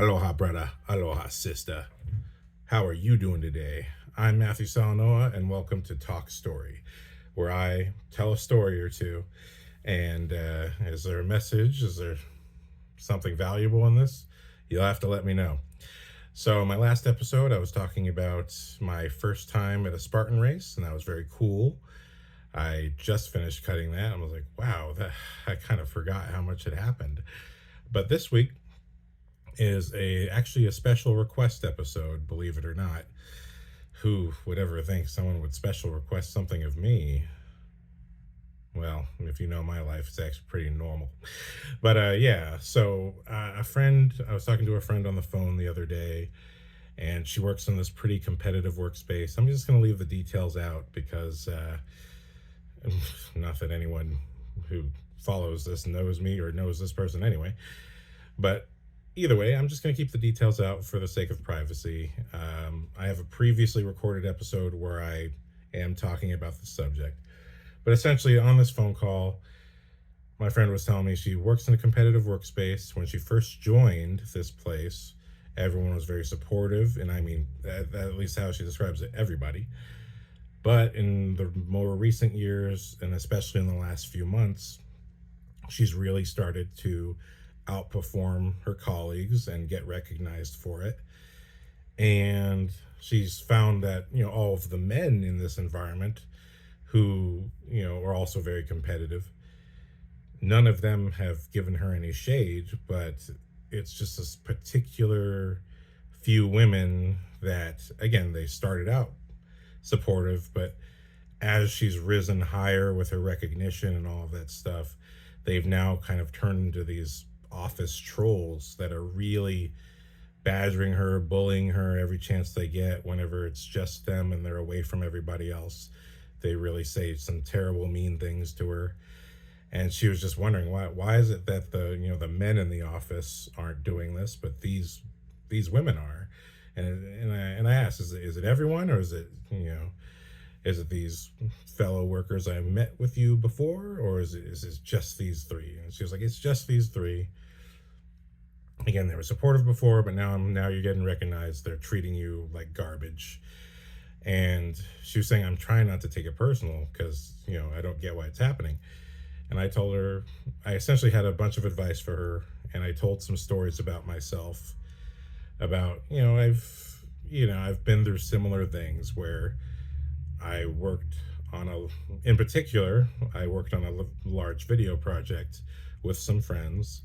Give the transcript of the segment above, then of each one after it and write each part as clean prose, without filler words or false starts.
Aloha, brother. Aloha, sister. How are you doing today? I'm Matthew Salanoa, and welcome to Talk Story, where I tell a story or two. And is there a message? Is there something valuable in this? You'll have to let me know. So, my last episode, I was talking about my first time at a Spartan race, and that was very cool. I just finished cutting that. And I was like, wow, I kind of forgot how much had happened. But this week, is actually a special request episode, believe it or not. Who would ever think someone would special request something of me? Well, if you know my life, it's actually pretty normal. But yeah, so a friend, I was talking to a friend on the phone the other day, and she works in this pretty competitive workspace. I'm just going to leave the details out because not that anyone who follows this knows me or knows this person anyway. But either way, I'm just going to keep the details out for the sake of privacy. I have a previously recorded episode where I am talking about the subject. But essentially, on this phone call, my friend was telling me she works in a competitive workspace. When she first joined this place, everyone was very supportive. And I mean, at least how she describes it, everybody. But in the more recent years, and especially in the last few months, she's really started to outperform her colleagues and get recognized for it. And she's found that, all of the men in this environment who, are also very competitive, none of them have given her any shade, but it's just this particular few women that, again, they started out supportive, but as she's risen higher with her recognition and all of that stuff, they've now kind of turned into these office trolls that are really badgering her, bullying her every chance they get. Whenever it's just them and they're away from everybody else, they really say some terrible, mean things to her. And she was just wondering why is it that the men in the office aren't doing this, but these women are. And I asked, is it everyone, or is it these fellow workers I met with you before, or is it just these three? And she was like, it's just these three. Again, they were supportive before, but now you're getting recognized. They're treating you like garbage. And she was saying, I'm trying not to take it personal because, I don't get why it's happening. And I told her, I essentially had a bunch of advice for her, and I told some stories about myself, about, I've been through similar things where I worked in particular, I worked on a large video project with some friends.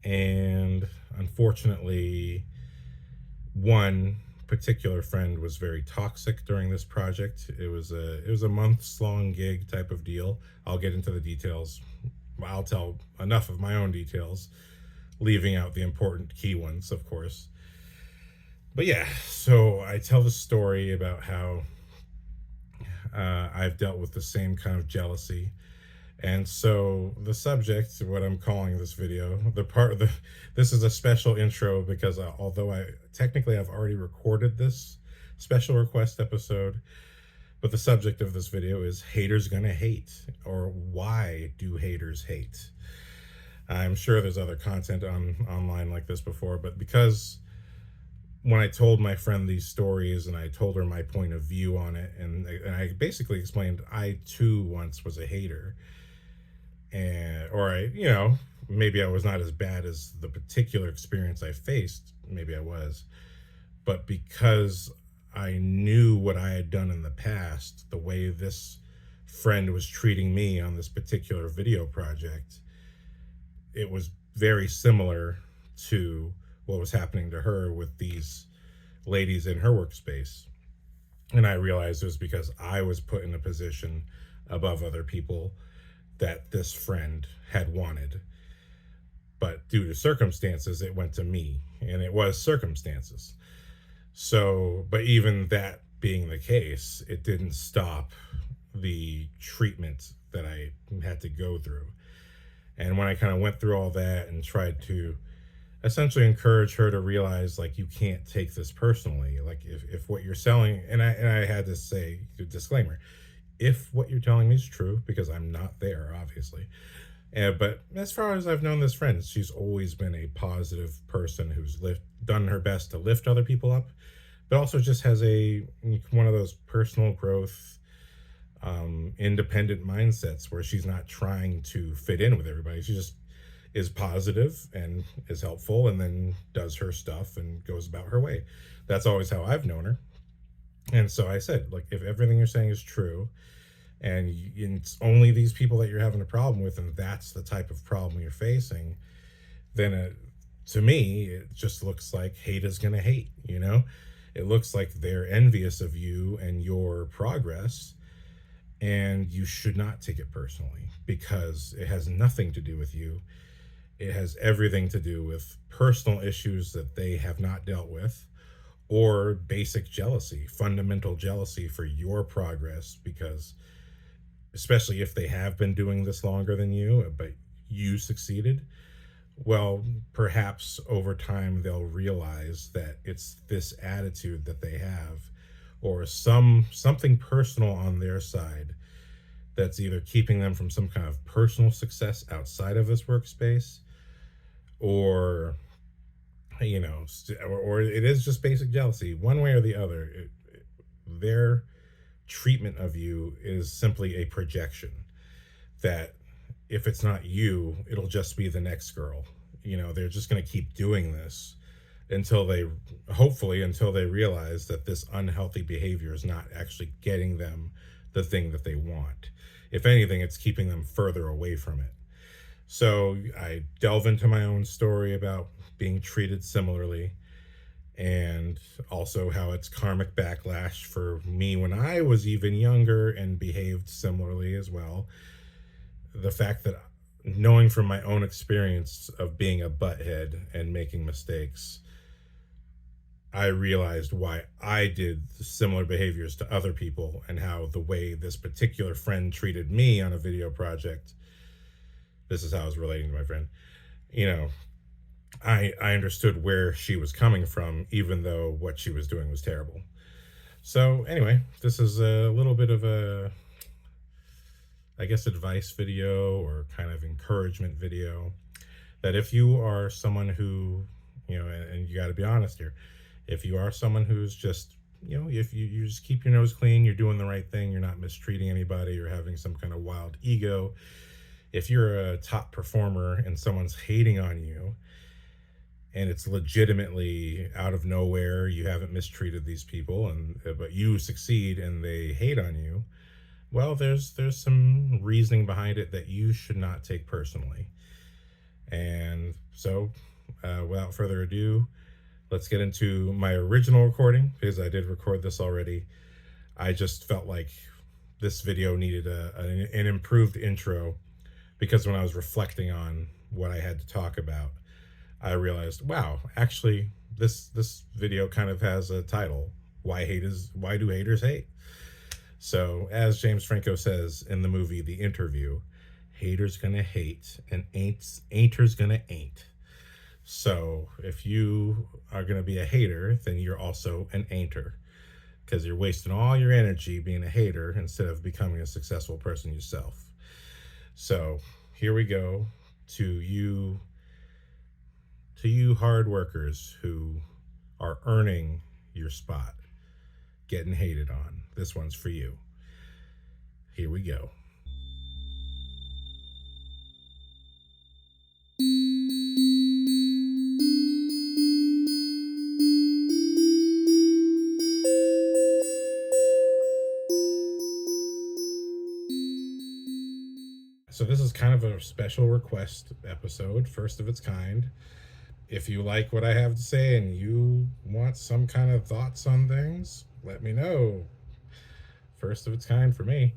And unfortunately, one particular friend was very toxic during this project. It was a months long gig type of deal. I'll get into the details. I'll tell enough of my own details, leaving out the important key ones, of course. But yeah, so I tell the story about how I've dealt with the same kind of jealousy. And so the subject, what I'm calling this video, this is a special intro because although I've already recorded this special request episode, but the subject of this video is haters gonna hate, or why do haters hate? I'm sure there's other content online like this before, but because when I told my friend these stories and I told her my point of view on it, and I basically explained I too once was a hater. Maybe I was not as bad as the particular experience I faced. Maybe I was. But because I knew what I had done in the past, the way this friend was treating me on this particular video project, it was very similar to what was happening to her with these ladies in her workspace. And I realized it was because I was put in a position above other people that this friend had wanted. But due to circumstances, it went to me, and it was circumstances. So, but even that being the case, it didn't stop the treatment that I had to go through. And when I kind of went through all that and tried to essentially encourage her to realize, like, you can't take this personally. Like, if what you're selling, and I had to say, disclaimer, if what you're telling me is true, because I'm not there, obviously, But as far as I've known this friend, she's always been a positive person who's done her best to lift other people up, but also just has a one of those personal growth, independent mindsets where she's not trying to fit in with everybody. She just is positive and is helpful, and then does her stuff and goes about her way. That's always how I've known her. And so I said, like, if everything you're saying is true, and it's only these people that you're having a problem with, and that's the type of problem you're facing, then to me, it just looks like hate is going to hate, you know? It looks like they're envious of you and your progress, and you should not take it personally because it has nothing to do with you. It has everything to do with personal issues that they have not dealt with, or basic jealousy, fundamental jealousy for your progress, because especially if they have been doing this longer than you, but you succeeded, well, perhaps over time they'll realize that it's this attitude that they have, or something personal on their side that's either keeping them from some kind of personal success outside of this workspace, or or it is just basic jealousy. One way or the other, their treatment of you is simply a projection that if it's not you, it'll just be the next girl. They're just going to keep doing this until they realize that this unhealthy behavior is not actually getting them the thing that they want. If anything, it's keeping them further away from it. So I delve into my own story about being treated similarly, and also how it's karmic backlash for me when I was even younger and behaved similarly as well. The fact that, knowing from my own experience of being a butthead and making mistakes, I realized why I did similar behaviors to other people, and how the way this particular friend treated me on a video project, this is how I was relating to my friend, I understood where she was coming from, even though what she was doing was terrible. So anyway, this is a little bit of a, I guess, advice video or kind of encouragement video, that if you are someone who, and you got to be honest here, if you are someone who's just, if you just keep your nose clean, you're doing the right thing, you're not mistreating anybody, you're having some kind of wild ego. If you're a top performer and someone's hating on you, and it's legitimately out of nowhere, you haven't mistreated these people, but you succeed and they hate on you, well, there's some reasoning behind it that you should not take personally. And so, without further ado, let's get into my original recording, because I did record this already. I just felt like this video needed an improved intro, because when I was reflecting on what I had to talk about, I realized, wow, actually, this video kind of has a title: Why do haters hate? So, as James Franco says in the movie The Interview, haters gonna hate and ain'ters gonna ain't. So if you are gonna be a hater, then you're also an ain'ter, because you're wasting all your energy being a hater instead of becoming a successful person yourself. So here we go to you hard workers who are earning your spot, getting hated on. This one's for you. Here we go. So this is kind of a special request episode, first of its kind. If you like what I have to say and you want some kind of thoughts on things, let me know. First of its kind for me.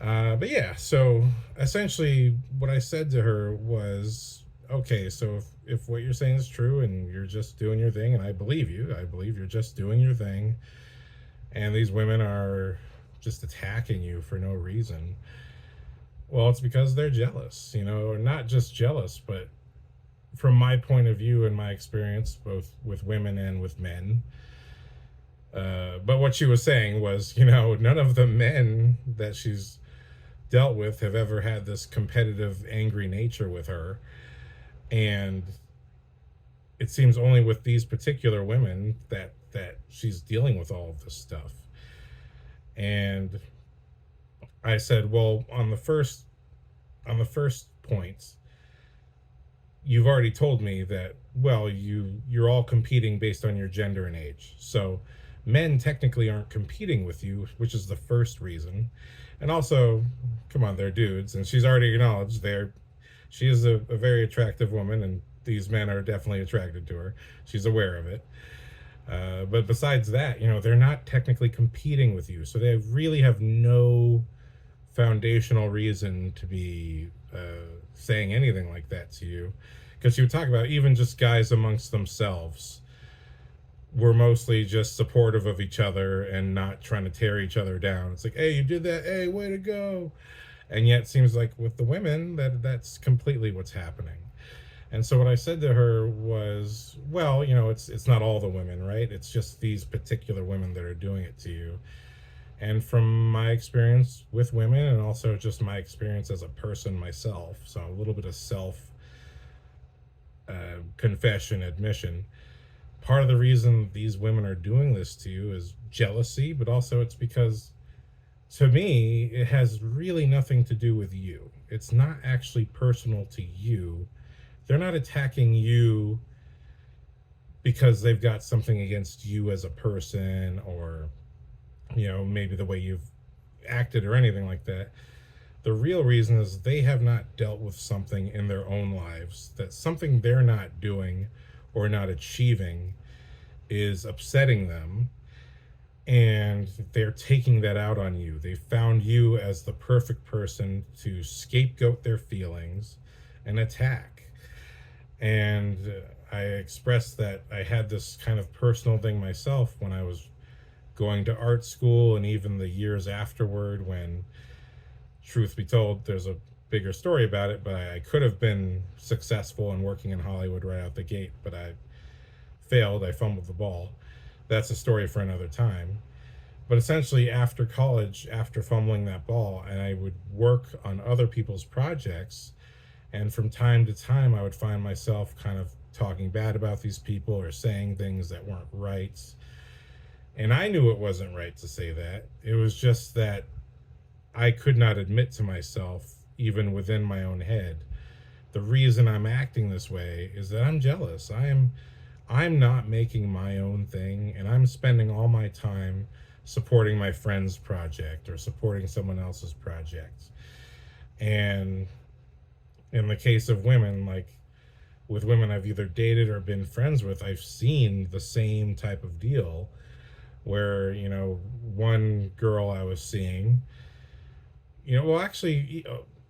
But yeah, so essentially what I said to her was, okay, so if what you're saying is true and you're just doing your thing, and I believe you're just doing your thing, and these women are just attacking you for no reason, well, it's because they're jealous, or not just jealous, but from my point of view and my experience, both with women and with men. But what she was saying was, none of the men that she's dealt with have ever had this competitive, angry nature with her. And it seems only with these particular women that she's dealing with all of this stuff. And I said, well, on the first point, you've already told me that, well, you're all competing based on your gender and age. So men technically aren't competing with you, which is the first reason. And also, come on, they're dudes, and she's already acknowledged she is a very attractive woman, and these men are definitely attracted to her. She's aware of it. But besides that, they're not technically competing with you, so they really have no foundational reason to be saying anything like that to you. Because you would talk about even just guys amongst themselves were mostly just supportive of each other and not trying to tear each other down. It's like, hey, you did that, hey, way to go. And yet it seems like with the women that's completely what's happening. And so what I said to her was, well, it's not all the women, right? It's just these particular women that are doing it to you. And from my experience with women, and also just my experience as a person myself, so a little bit of self confession, admission, part of the reason these women are doing this to you is jealousy, but also it's because, to me, it has really nothing to do with you. It's not actually personal to you. They're not attacking you because they've got something against you as a person, or maybe the way you've acted or anything like that. The real reason is they have not dealt with something in their own lives, that something they're not doing or not achieving is upsetting them, and they're taking that out on you. They found you as the perfect person to scapegoat their feelings and attack. And I expressed that I had this kind of personal thing myself when I was going to art school, and even the years afterward, when, truth be told, there's a bigger story about it, but I could have been successful in working in Hollywood right out the gate, but I failed. I fumbled the ball. That's a story for another time. But essentially, after college, after fumbling that ball, and I would work on other people's projects, and from time to time, I would find myself kind of talking bad about these people or saying things that weren't right. And I knew it wasn't right to say that. It was just that I could not admit to myself, even within my own head, the reason I'm acting this way is that I'm jealous. I'm not making my own thing, and I'm spending all my time supporting my friend's project or supporting someone else's project. And in the case of women, like with women I've either dated or been friends with, I've seen the same type of deal where, one girl I was seeing, well, actually,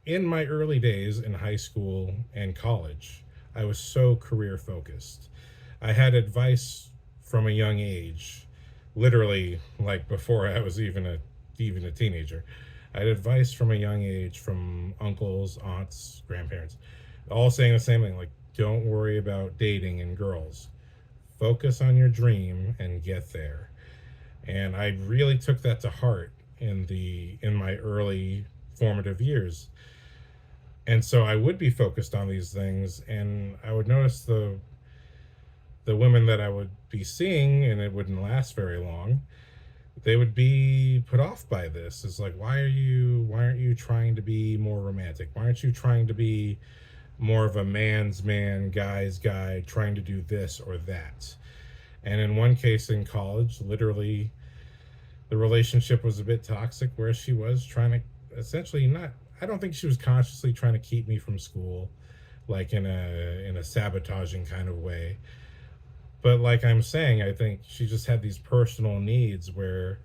in my early days in high school and college, I was so career focused. I had advice from a young age, literally like before I was even a teenager. I had advice from a young age from uncles, aunts, grandparents, all saying the same thing, like, don't worry about dating and girls. Focus on your dream and get there. And I really took that to heart in my early formative years. And so I would be focused on these things, and I would notice the women that I would be seeing, and it wouldn't last very long, they would be put off by this. It's like, why aren't you trying to be more romantic? Why aren't you trying to be more of a man's man, guy's guy, trying to do this or that? And in one case in college, literally the relationship was a bit toxic, where she was trying to essentially not, I don't think she was consciously trying to keep me from school, like in a sabotaging kind of way. But like I'm saying, I think she just had these personal needs, where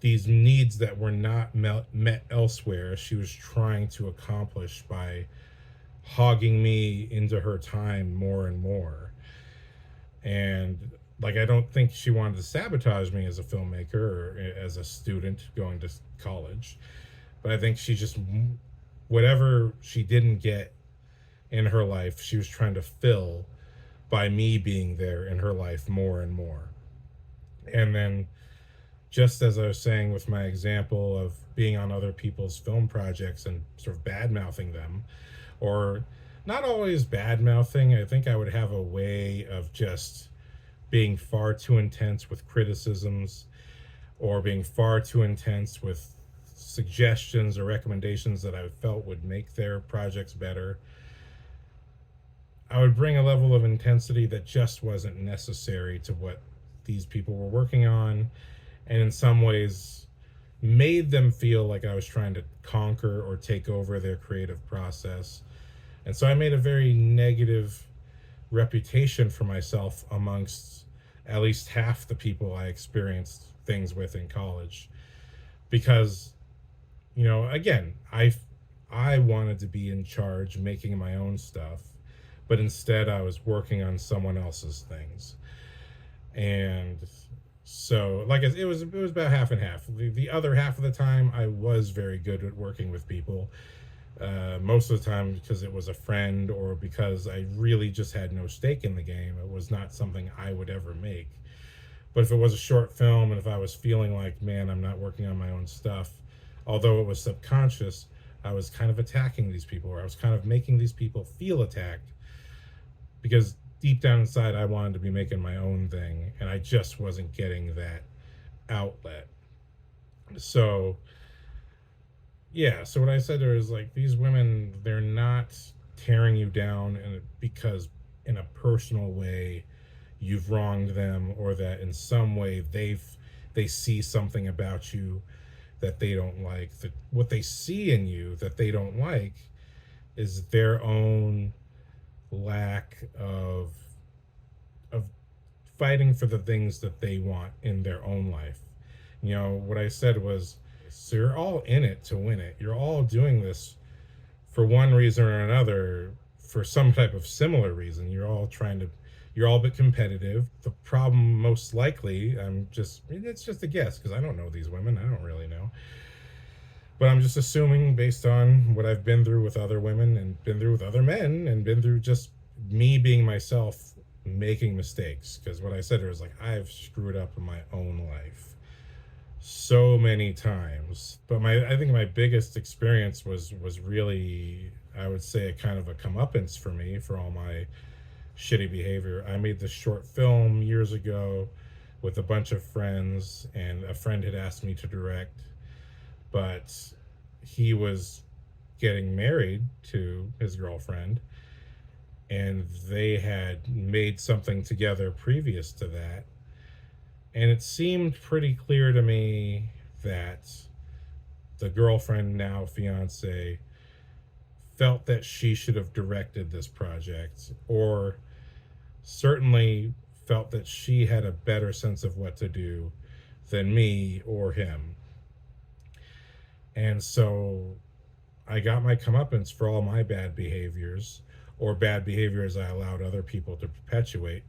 these needs that were not met elsewhere, she was trying to accomplish by hogging me into her time more and more. And like, I don't think she wanted to sabotage me as a filmmaker or as a student going to college, but I think she just, whatever she didn't get in her life, she was trying to fill by me being there in her life more and more. And then Just as I was saying with my example of being on other people's film projects and sort of bad mouthing them, or not always bad mouthing, I think I would have a way of just being far too intense with criticisms, or being far too intense with suggestions or recommendations that I felt would make their projects better. I would bring a level of intensity that just wasn't necessary to what these people were working on, and in some ways made them feel like I was trying to conquer or take over their creative process. And so I made a very negative reputation for myself amongst at least half the people I experienced things with in college, because, again, I wanted to be in charge, making my own stuff, but instead I was working on someone else's things. And so, like, it was about half and half. The other half of the time, I was very good at working with people. Most of the time, because it was a friend or because I really just had no stake in the game. It was not something I would ever make. But if it was a short film, and if I was feeling like, man, I'm not working on my own stuff, although it was subconscious, I was kind of attacking these people, or I was kind of making these people feel attacked, because deep down inside, I wanted to be making my own thing, and I just wasn't getting that outlet. So, yeah, so what I said there is like, these women, they're not tearing you down because in a personal way you've wronged them, or that in some way they see something about you that they don't like. That what they see in you that they don't like is their own lack of fighting for the things that they want in their own life. What I said was, so you're all in it to win it. You're all doing this for one reason or another, for some type of similar reason. You're all a bit competitive. The problem, most likely, it's just a guess, because I don't know these women. I don't really know. But I'm just assuming, based on what I've been through with other women and been through with other men and been through just me being myself, making mistakes. Because what I said was like, I've screwed up in my own life so many times. But I think my biggest experience was really, I would say, a kind of a comeuppance for me for all my shitty behavior. I made this short film years ago with a bunch of friends, and a friend had asked me to direct, but he was getting married to his girlfriend, and they had made something together previous to that. And it seemed pretty clear to me that the girlfriend, now fiance, felt that she should have directed this project, or certainly felt that she had a better sense of what to do than me or him. And so I got my comeuppance for all my bad behaviors, or bad behaviors I allowed other people to perpetuate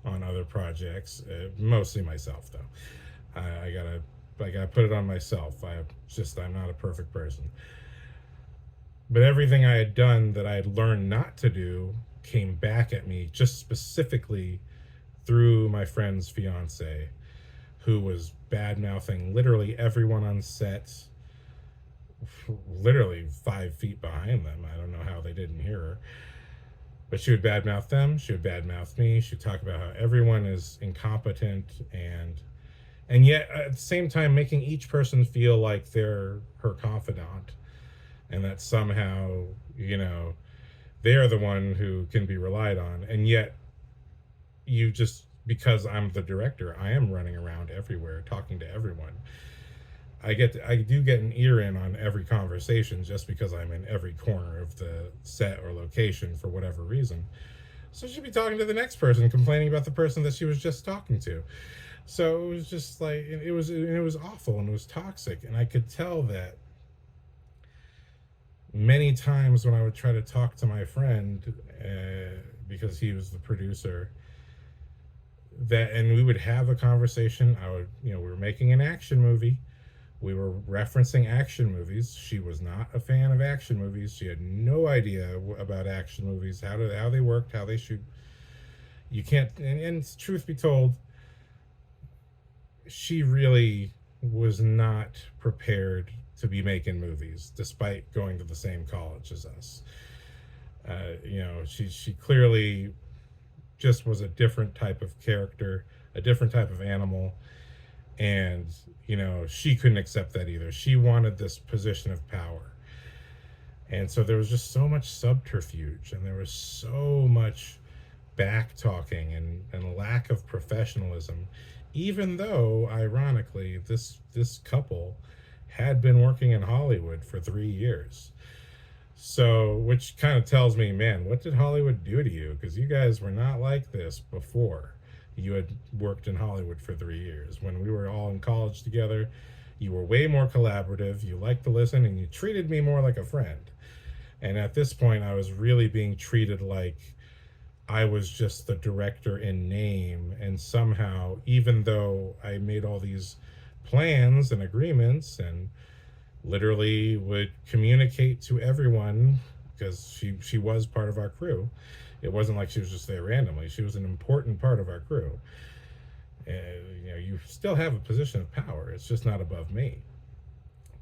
on other projects. Mostly myself, though. I gotta put it on myself. I'm not a perfect person. But everything I had done that I had learned not to do came back at me, just specifically through my friend's fiance, who was bad mouthing literally everyone on set, literally 5 feet behind them. I don't know how they didn't hear her. But she would badmouth them, she would badmouth me, she'd talk about how everyone is incompetent, and yet at the same time making each person feel like they're her confidant, and that somehow, they're the one who can be relied on. And yet, because I'm the director, I am running around everywhere talking to everyone. I do get an ear in on every conversation, just because I'm in every corner of the set or location for whatever reason. So she'd be talking to the next person, complaining about the person that she was just talking to. So it was just like, it was awful, and it was toxic. And I could tell that many times when I would try to talk to my friend, because he was the producer, and we would have a conversation. We were making an action movie. We were referencing action movies. She was not a fan of action movies. She had no idea about action movies, how they worked, how they shoot. You can't, and truth be told, she really was not prepared to be making movies, despite going to the same college as us. She clearly just was a different type of character, a different type of animal, and she couldn't accept that either. She wanted this position of power, and so there was just so much subterfuge, and there was so much back talking and lack of professionalism, even though ironically this couple had been working in Hollywood for 3 years. So, which kind of tells me, man, what did Hollywood do to you? Because you guys were not like this before you had worked in Hollywood for 3 years. When we were all in college together, you were way more collaborative, you liked to listen, and you treated me more like a friend. And at this point, I was really being treated like I was just the director in name. And somehow, even though I made all these plans and agreements and literally would communicate to everyone, because she was part of our crew. It wasn't like she was just there randomly. She was an important part of our crew. And you still have a position of power. It's just not above me.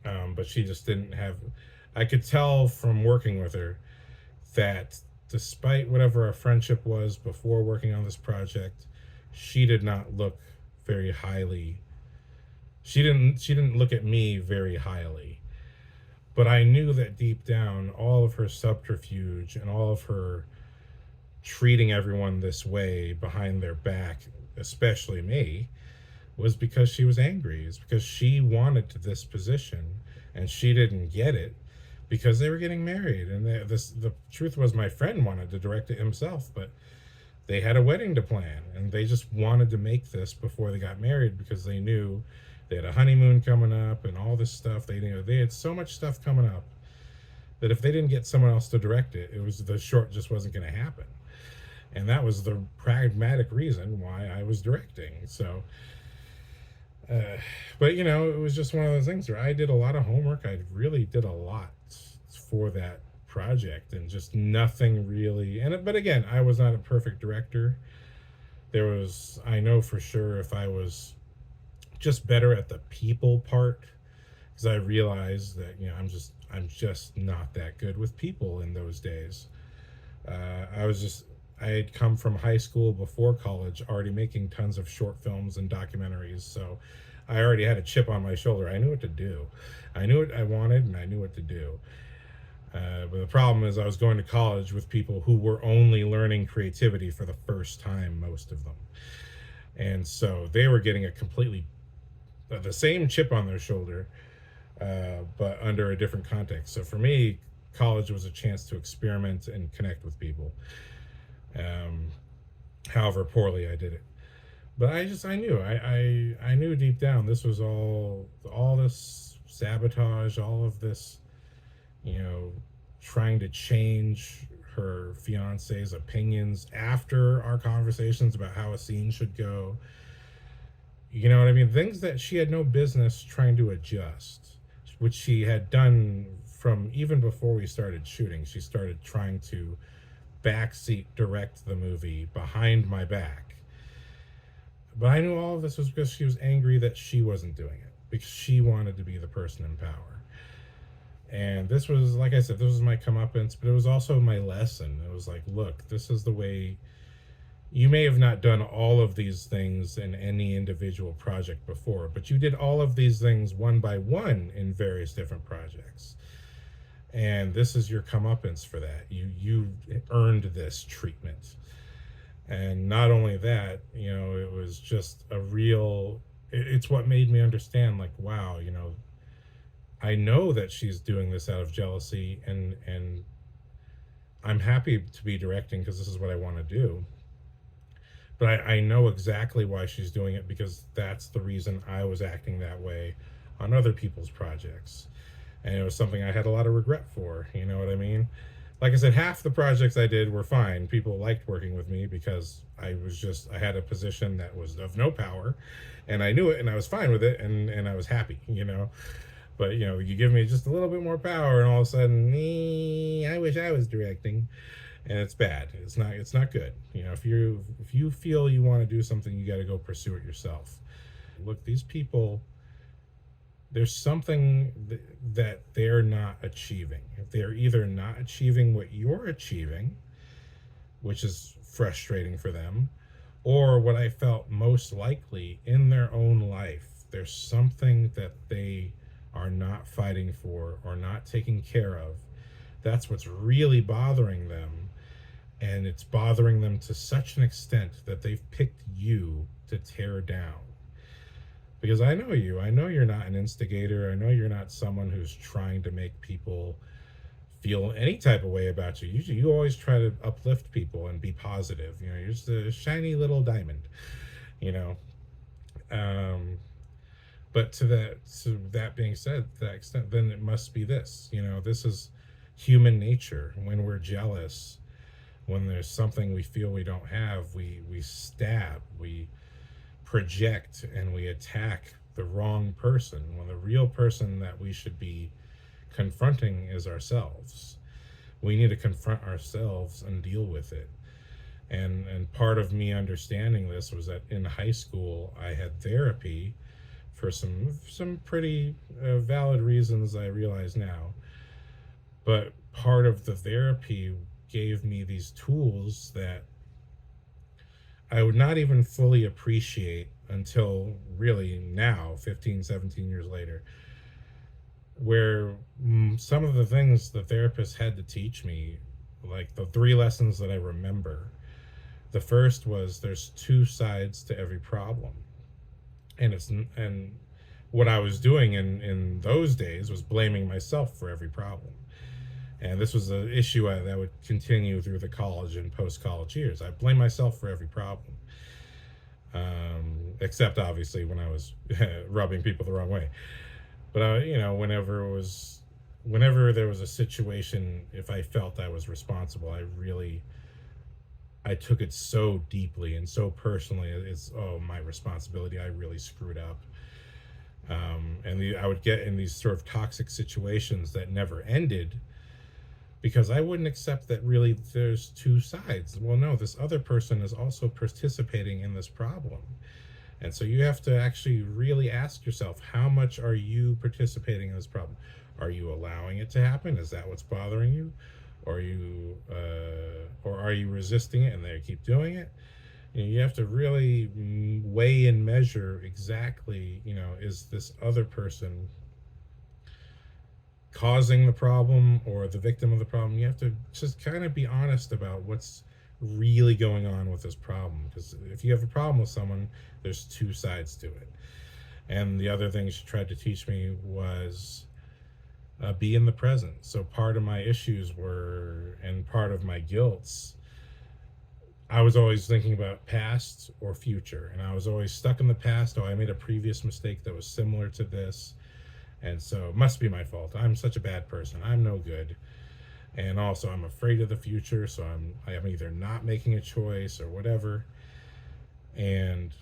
But she just didn't have. I could tell from working with her that despite whatever our friendship was before working on this project, she did not look very highly. She didn't look at me very highly. But I knew that deep down, all of her subterfuge and all of her treating everyone this way behind their back, especially me, was because she was angry. It's because she wanted this position and she didn't get it because they were getting married. And the truth was, my friend wanted to direct it himself, but they had a wedding to plan and they just wanted to make this before they got married because they knew they had a honeymoon coming up and all this stuff. They had so much stuff coming up that if they didn't get someone else to direct it, the short just wasn't going to happen. And that was the pragmatic reason why I was directing. So, but it was just one of those things where I did a lot of homework. I really did a lot for that project, and just nothing really. But again, I was not a perfect director. I know for sure if I was just better at the people part, because I realized that I'm just not that good with people in those days. I had come from high school before college already making tons of short films and documentaries, so I already had a chip on my shoulder. I knew what to do. I knew what I wanted and I knew what to do. But the problem is I was going to college with people who were only learning creativity for the first time, most of them. And so they were getting the same chip on their shoulder, but under a different context. So for me, college was a chance to experiment and connect with people, however poorly I did it. But I knew deep down this was all this sabotage, all of this, trying to change her fiance's opinions after our conversations about how a scene should go. You know what I mean? Things that she had no business trying to adjust, which she had done from even before we started shooting. She started trying to backseat direct the movie behind my back. But I knew all of this was because she was angry that she wasn't doing it, because she wanted to be the person in power. And this was, like I said, this was my comeuppance, but it was also my lesson. It was like, look, this is the way. You may have not done all of these things in any individual project before, but you did all of these things one by one in various different projects. And this is your comeuppance for that. You earned this treatment. And not only that, it was just it's what made me understand, like, wow, I know that she's doing this out of jealousy, and I'm happy to be directing because this is what I want to do. But I know exactly why she's doing it, because that's the reason I was acting that way on other people's projects. And it was something I had a lot of regret for, you know what I mean? Like I said, half the projects I did were fine. People liked working with me because I had a position that was of no power, and I knew it, and I was fine with it, and I was happy, But, you give me just a little bit more power, and all of a sudden, I wish I was directing. And it's bad. It's not good. If you feel you want to do something, you got to go pursue it yourself. Look, these people there's something that they're not achieving. They're either not achieving what you're achieving, which is frustrating for them, or what I felt most likely in their own life, there's something that they are not fighting for or not taking care of. That's what's really bothering them. And it's bothering them to such an extent that they've picked you to tear down. Because I know you. I know you're not an instigator. I know you're not someone who's trying to make people feel any type of way about you. You always try to uplift people and be positive. You know, you're just a shiny little diamond. You know, um, but to that being said, to that extent, then it must be this. You know, this is human nature. When we're jealous, when there's something we feel we don't have, we stab, we project, and we attack the wrong person when the real person that we should be confronting is ourselves. We need to confront ourselves and deal with it. And part of me understanding this was that in high school I had therapy for some pretty valid reasons I realize now. But part of the therapy gave me these tools that I would not even fully appreciate until really now, 15, 17 years later, where some of the things the therapist had to teach me, like the three lessons that I remember. The first was there's two sides to every problem. And what I was doing in those days was blaming myself for every problem. And this was an issue that would continue through the college and post college years. I blame myself for every problem, except obviously when I was rubbing people the wrong way. But whenever there was a situation, if I felt I was responsible, I took it so deeply and so personally. It's, oh, my responsibility. I really screwed up. I would get in these sort of toxic situations that never ended because I wouldn't accept that really there's two sides. Well, no, this other person is also participating in this problem. And so you have to actually really ask yourself, how much are you participating in this problem? Are you allowing it to happen? Is that what's bothering you? Or are you resisting it and they keep doing it? You have to really weigh and measure exactly, is this other person causing the problem or the victim of the problem? You have to just kind of be honest about what's really going on with this problem. Because if you have a problem with someone, there's two sides to it. And the other thing she tried to teach me was be in the present. So part of my issues were, and part of my guilts, I was always thinking about past or future. And I was always stuck in the past. Oh, I made a previous mistake that was similar to this. And so it must be my fault. I'm such a bad person. I'm no good. And also I'm afraid of the future. So I'm either not making a choice or whatever. And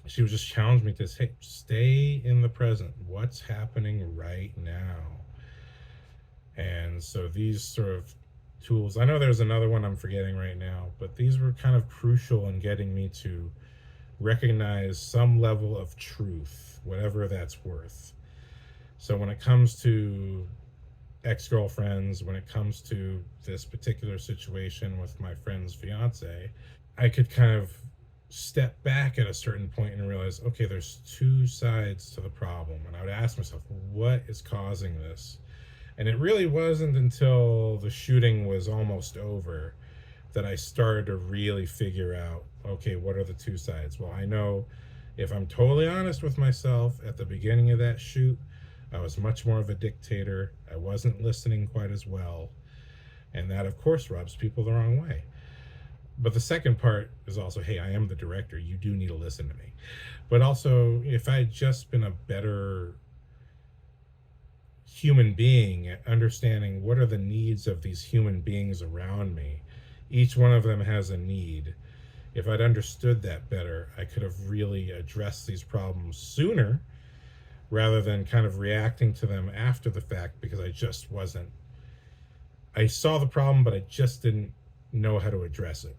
she was just challenging me to say, stay in the present. What's happening right now? And so these sort of tools, I know there's another one I'm forgetting right now, but these were kind of crucial in getting me to recognize some level of truth, whatever that's worth. So when it comes to ex-girlfriends, when it comes to this particular situation with my friend's fiance, I could kind of step back at a certain point and realize, okay, there's two sides to the problem. And I would ask myself, what is causing this? And it really wasn't until the shooting was almost over that I started to really figure out, okay, what are the two sides? Well, I know if I'm totally honest with myself, at the beginning of that shoot, I was much more of a dictator. I wasn't listening quite as well. And that, of course, rubs people the wrong way. But the second part is also, hey, I am the director. You do need to listen to me. But also, if I had just been a better human being at understanding what are the needs of these human beings around me, each one of them has a need. If I'd understood that better, I could have really addressed these problems sooner rather than kind of reacting to them after the fact, because I saw the problem, but I just didn't know how to address it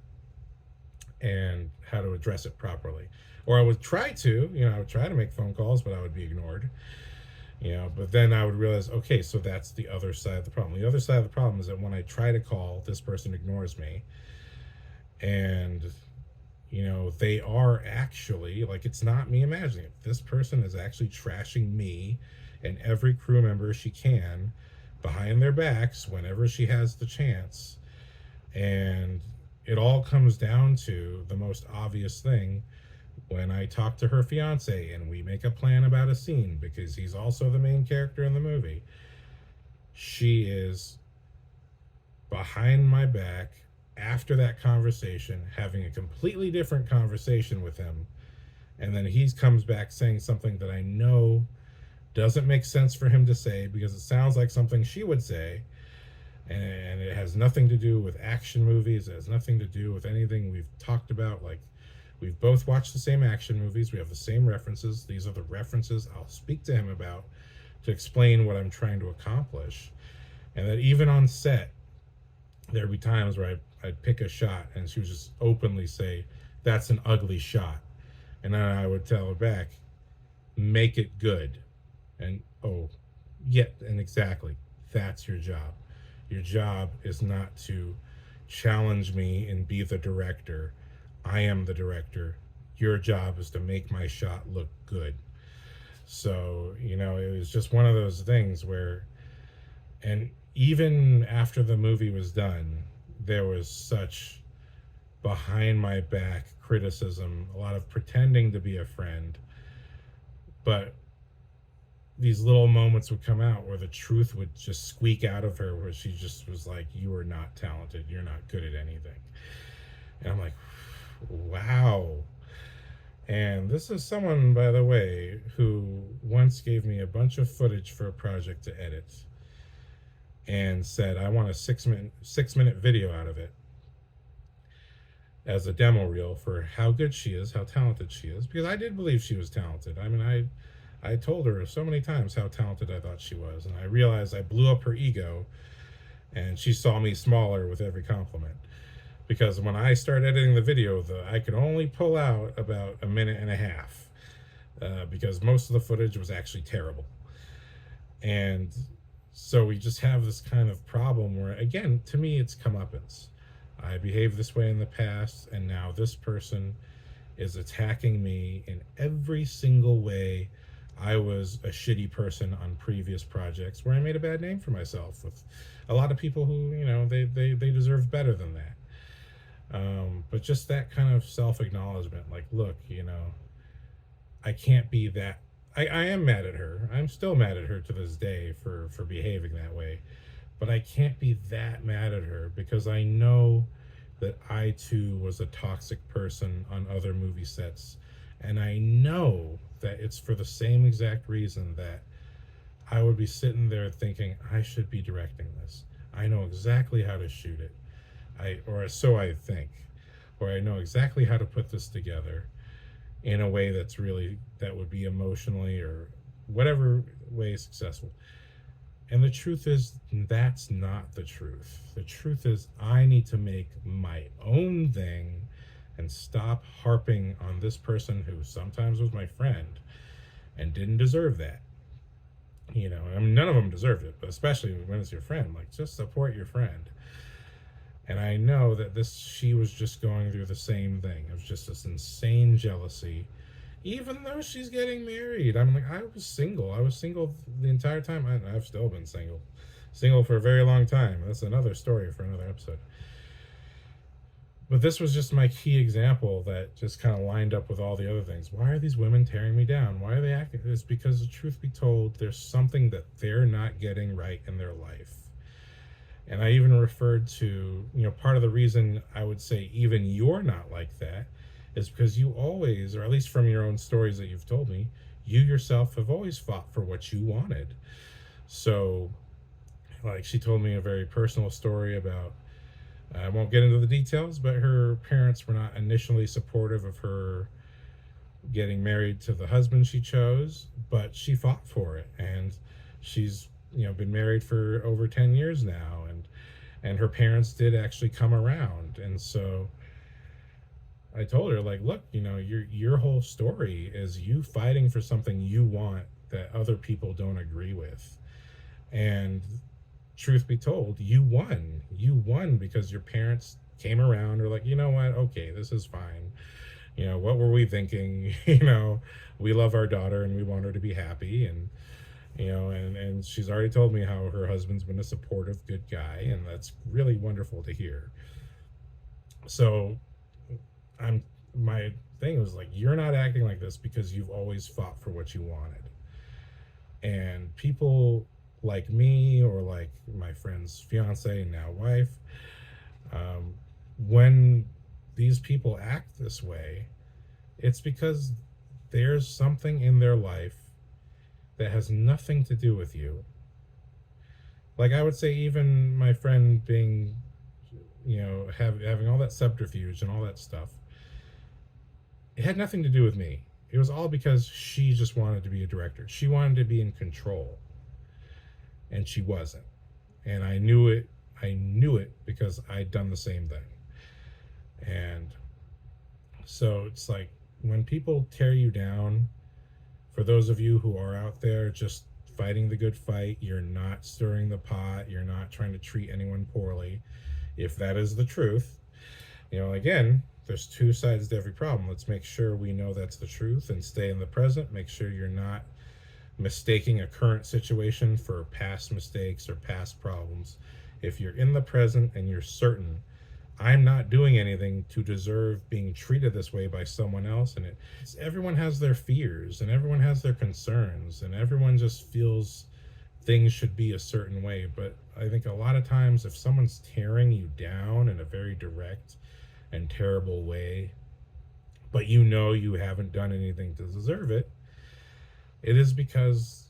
and how to address it properly. Or I would try to make phone calls, but I would be ignored. But then I would realize, okay, so that's the other side of the problem. The other side of the problem is that when I try to call, this person ignores me. And they are actually, like, it's not me imagining it. This person is actually trashing me and every crew member she can behind their backs whenever she has the chance. And it all comes down to the most obvious thing. When I talk to her fiance and we make a plan about a scene, because he's also the main character in the movie, she is behind my back after that conversation, having a completely different conversation with him. And then he comes back saying something that I know doesn't make sense for him to say because it sounds like something she would say. And it has nothing to do with action movies. It has nothing to do with anything we've talked about. Like, we've both watched the same action movies. We have the same references. These are the references I'll speak to him about to explain what I'm trying to accomplish. And that even on set, there'd be times where I'd pick a shot and she would just openly say, "That's an ugly shot." And then I would tell her back, "Make it good." And, oh, yeah, and exactly, that's your job. Your job is not to challenge me and be the director. I am the director. Your job is to make my shot look good. So, it was just one of those things where, and even after the movie was done, there was such behind my back criticism, a lot of pretending to be a friend. But these little moments would come out where the truth would just squeak out of her, where she just was like, "You are not talented. You're not good at anything." And I'm like, wow. And this is someone, by the way, who once gave me a bunch of footage for a project to edit and said, "I want a 6-minute video out of it as a demo reel for how good she is, how talented she is." Because I did believe she was talented. I mean, I told her so many times how talented I thought she was, and I realized I blew up her ego, and she saw me smaller with every compliment. Because when I started editing the video, I could only pull out about a minute and a half, because most of the footage was actually terrible. And so we just have this kind of problem where, again, to me, it's comeuppance. I behaved this way in the past, and now this person is attacking me in every single way. I was a shitty person on previous projects where I made a bad name for myself with a lot of people who, they deserve better than that. But just that kind of self-acknowledgement, like, look, I can't be that. I am mad at her. I'm still mad at her to this day for behaving that way. But I can't be that mad at her because I know that I too was a toxic person on other movie sets. And I know that it's for the same exact reason that I would be sitting there thinking, I should be directing this. I know exactly how to shoot it. Or so I think. Or I know exactly how to put this together in a way that would be emotionally or whatever way successful. And the truth is, that's not the truth. The truth is, I need to make my own thing and stop harping on this person who sometimes was my friend and didn't deserve that. I mean, none of them deserved it, but especially when it's your friend, like, just support your friend. And I know that she was just going through the same thing. It was just this insane jealousy, even though she's getting married. I'm like, I was single. I was single the entire time. I've still been single for a very long time. That's another story for another episode. But this was just my key example that just kind of lined up with all the other things. Why are these women tearing me down? Why are they acting? It's because, the truth be told, there's something that they're not getting right in their life. And I even referred to, part of the reason I would say even you're not like that is because you always, or at least from your own stories that you've told me, you yourself have always fought for what you wanted. So, like, she told me a very personal story about, I won't get into the details, but her parents were not initially supportive of her getting married to the husband she chose, but she fought for it. And she's, been married for over 10 years now. And her parents did actually come around. And so I told her, like, look, your whole story is you fighting for something you want that other people don't agree with. And truth be told, you won. You won because your parents came around, or like, you know what, okay, this is fine. What were we thinking? We love our daughter and we want her to be happy. And and she's already told me how her husband's been a supportive, good guy, and that's really wonderful to hear. So I'm my thing was like, you're not acting like this because you've always fought for what you wanted. And people like me, or like my friend's fiance and now wife, um, when these people act this way, it's because there's something in their life that has nothing to do with you. Like, I would say, even my friend being, having all that subterfuge and all that stuff, it had nothing to do with me. It was all because she just wanted to be a director. She wanted to be in control, and she wasn't. And I knew it. I knew it because I'd done the same thing. And so it's like, when people tear you down, for those of you who are out there just fighting the good fight, you're not stirring the pot, you're not trying to treat anyone poorly. If that is the truth, again, there's two sides to every problem. Let's make sure we know that's the truth and stay in the present. Make sure you're not mistaking a current situation for past mistakes or past problems. If you're in the present and you're certain, I'm not doing anything to deserve being treated this way by someone else, and everyone has their fears and everyone has their concerns and everyone just feels things should be a certain way. But I think a lot of times, if someone's tearing you down in a very direct and terrible way, but you haven't done anything to deserve it, it is because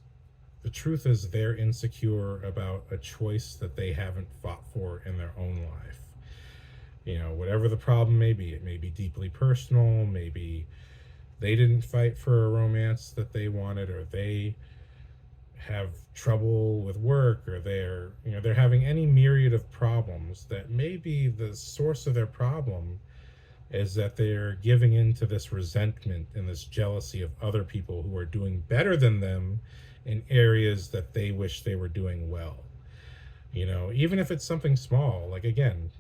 the truth is they're insecure about a choice that they haven't fought for in their own life. Whatever the problem may be, it may be deeply personal, maybe they didn't fight for a romance that they wanted, or they have trouble with work, or they're having any myriad of problems that maybe the source of their problem is that they're giving into this resentment and this jealousy of other people who are doing better than them in areas that they wish they were doing well. Even if it's something small, like, again,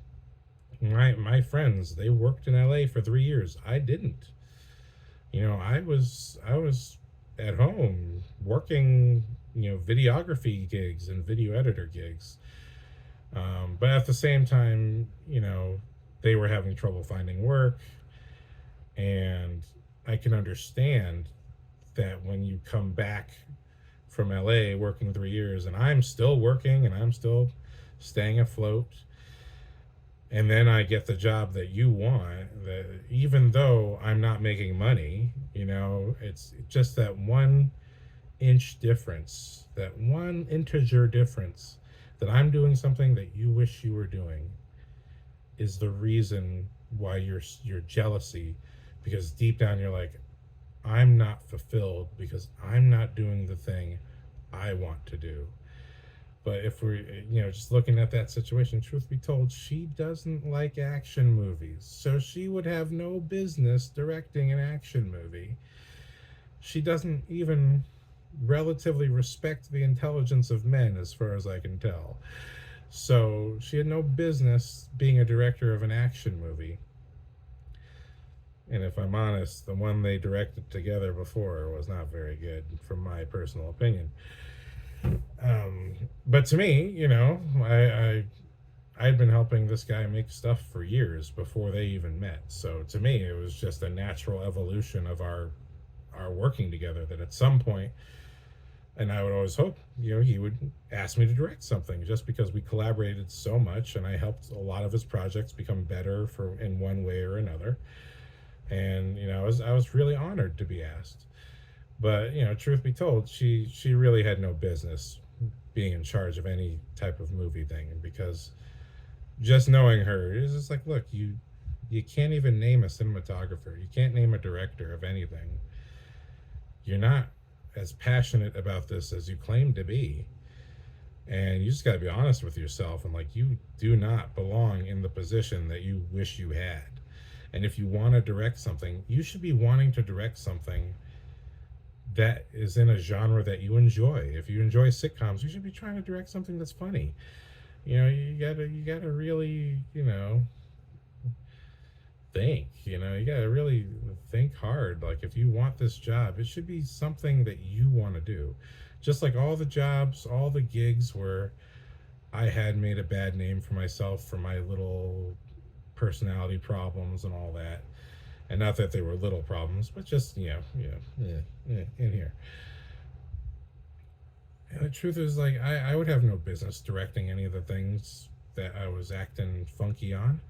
my friends, they worked in LA for 3 years. I didn't. I was at home working, videography gigs and video editor gigs. But at the same time, they were having trouble finding work. And I can understand that when you come back from LA working 3 years, and I'm still working and I'm still staying afloat, and then I get the job that you want, that even though I'm not making money, it's just that 1 inch difference, that one integer difference, that I'm doing something that you wish you were doing, is the reason why you're jealousy, because deep down you're like, I'm not fulfilled because I'm not doing the thing I want to do. But if we're, just looking at that situation, truth be told, she doesn't like action movies. So she would have no business directing an action movie. She doesn't even relatively respect the intelligence of men, as far as I can tell. So she had no business being a director of an action movie. And if I'm honest, the one they directed together before was not very good, from my personal opinion. But to me, I'd been helping this guy make stuff for years before they even met. So to me, it was just a natural evolution of our working together, that at some point, and I would always hope, he would ask me to direct something, just because we collaborated so much and I helped a lot of his projects become better in one way or another. And I was really honored to be asked. But truth be told, she really had no business being in charge of any type of movie thing, because just knowing her is just like, look, you can't even name a cinematographer, you can't name a director of anything. You're not as passionate about this as you claim to be, and you just got to be honest with yourself, and like, you do not belong in the position that you wish you had. And if you want to direct something, you should be wanting to direct something that is in a genre that you enjoy. If you enjoy sitcoms, you should be trying to direct something that's funny. You gotta really, think. You gotta really think hard. Like, if you want this job, it should be something that you want to do. Just like all the jobs, all the gigs where I had made a bad name for myself for my little personality problems and all that. And not that they were little problems, but just, in here. And the truth is, like, I would have no business directing any of the things that I was acting funky on.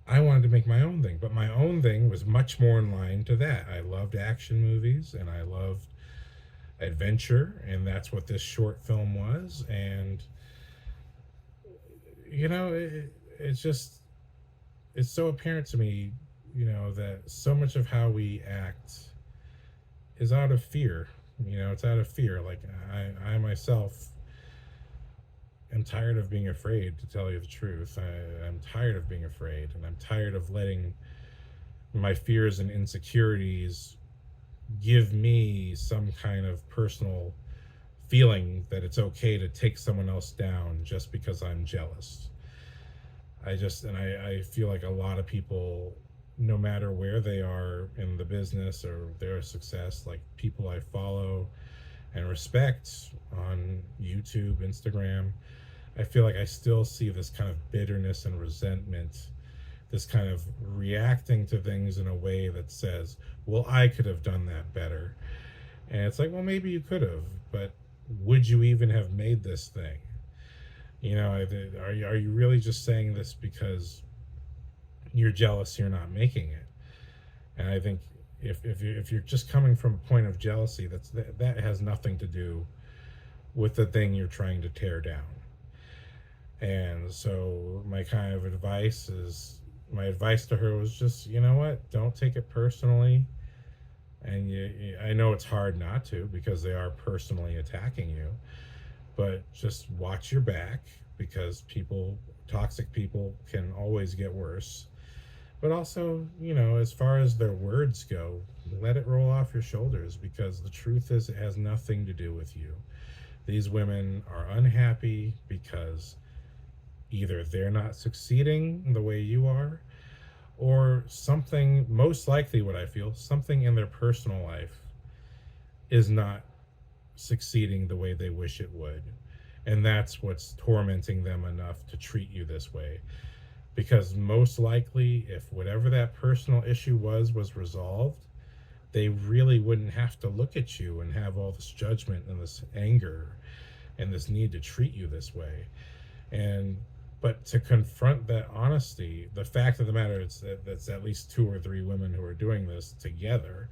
I wanted to make my own thing, but my own thing was much more in line to that. I loved action movies and I loved adventure, and that's what this short film was. And, it's just, it's so apparent to me, that so much of how we act is out of fear. It's out of fear. Like, I myself am tired of being afraid, to tell you the truth. I'm tired of being afraid, and I'm tired of letting my fears and insecurities give me some kind of personal feeling that it's okay to take someone else down just because I'm jealous. I feel like a lot of people, no matter where they are in the business or their success, like people I follow and respect on YouTube, Instagram, I feel like I still see this kind of bitterness and resentment, this kind of reacting to things in a way that says, well, I could have done that better. And it's like, well, maybe you could have, but would you even have made this thing? Are you really just saying this because you're jealous you're not making it? And I think if you're just coming from a point of jealousy, that has nothing to do with the thing you're trying to tear down. And so my advice to her was just, you know what, don't take it personally. And I know it's hard not to, because they are personally attacking you, but just watch your back, because toxic people can always get worse. But also, as far as their words go, let it roll off your shoulders, because the truth is, it has nothing to do with you. These women are unhappy because either they're not succeeding the way you are, or something, most likely what I feel, something in their personal life is not succeeding the way they wish it would. And that's what's tormenting them enough to treat you this way. Because most likely, if whatever that personal issue was resolved, they really wouldn't have to look at you and have all this judgment and this anger and this need to treat you this way. But to confront that honesty, the fact of the matter is that that's at least 2 or 3 women who are doing this together.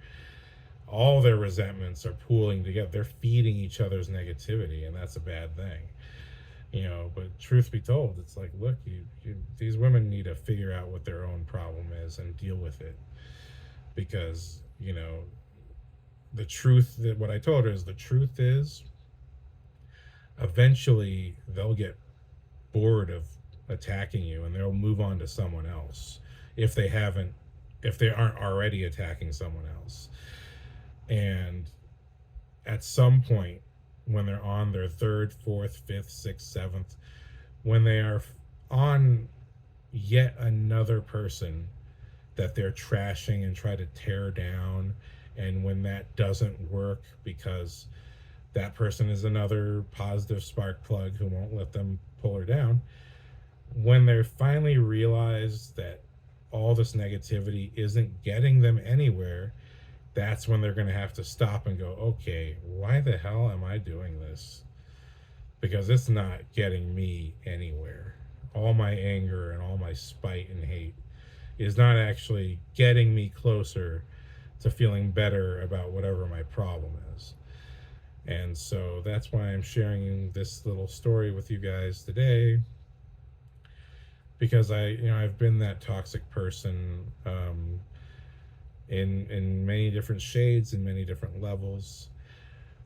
All their resentments are pooling together. They're feeding each other's negativity, and that's a bad thing. But truth be told, it's like, look, these women need to figure out what their own problem is and deal with it. Because, the truth, that what I told her is, the truth is, eventually they'll get bored of attacking you and they'll move on to someone else, if they aren't already attacking someone else. And at some point, when they're on their 3rd, 4th, 5th, 6th, 7th, when they are on yet another person that they're trashing and try to tear down, and when that doesn't work because that person is another positive spark plug who won't let them pull her down, when they finally realize that all this negativity isn't getting them anywhere, that's when they're going to have to stop and go, okay, why the hell am I doing this? Because it's not getting me anywhere. All my anger and all my spite and hate is not actually getting me closer to feeling better about whatever my problem is. And so that's why I'm sharing this little story with you guys today, because I've been that toxic person, in many different shades and many different levels.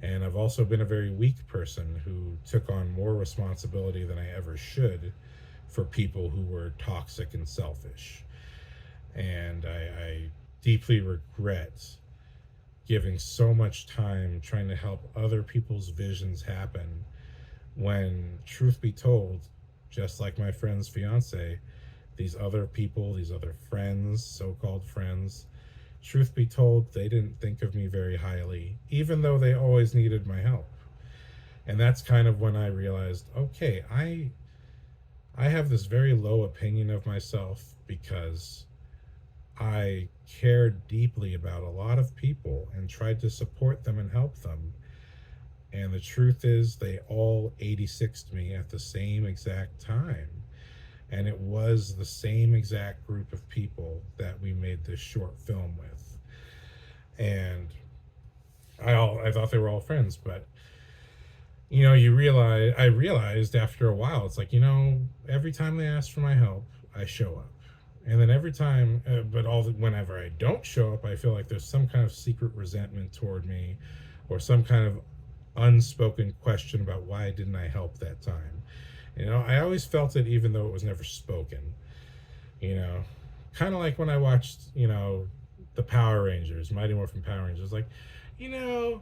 And I've also been a very weak person who took on more responsibility than I ever should for people who were toxic and selfish. And I deeply regret giving so much time trying to help other people's visions happen when, truth be told, just like my friend's fiance, these other people, these other friends, so called friends, truth be told, they didn't think of me very highly, even though they always needed my help. And that's kind of when I realized, okay, I have this very low opinion of myself because I cared deeply about a lot of people and tried to support them and help them. And the truth is, they all 86'd me at the same exact time. And it was the same exact group of people that we made this short film with. And I thought they were all friends, but I realized after a while, it's like, every time they ask for my help, I show up. And then every time, whenever I don't show up, I feel like there's some kind of secret resentment toward me, or some kind of unspoken question about why didn't I help that time. I always felt it even though it was never spoken. You know, kind of like when I watched, the Power Rangers, Mighty Morphin Power Rangers, like, you know,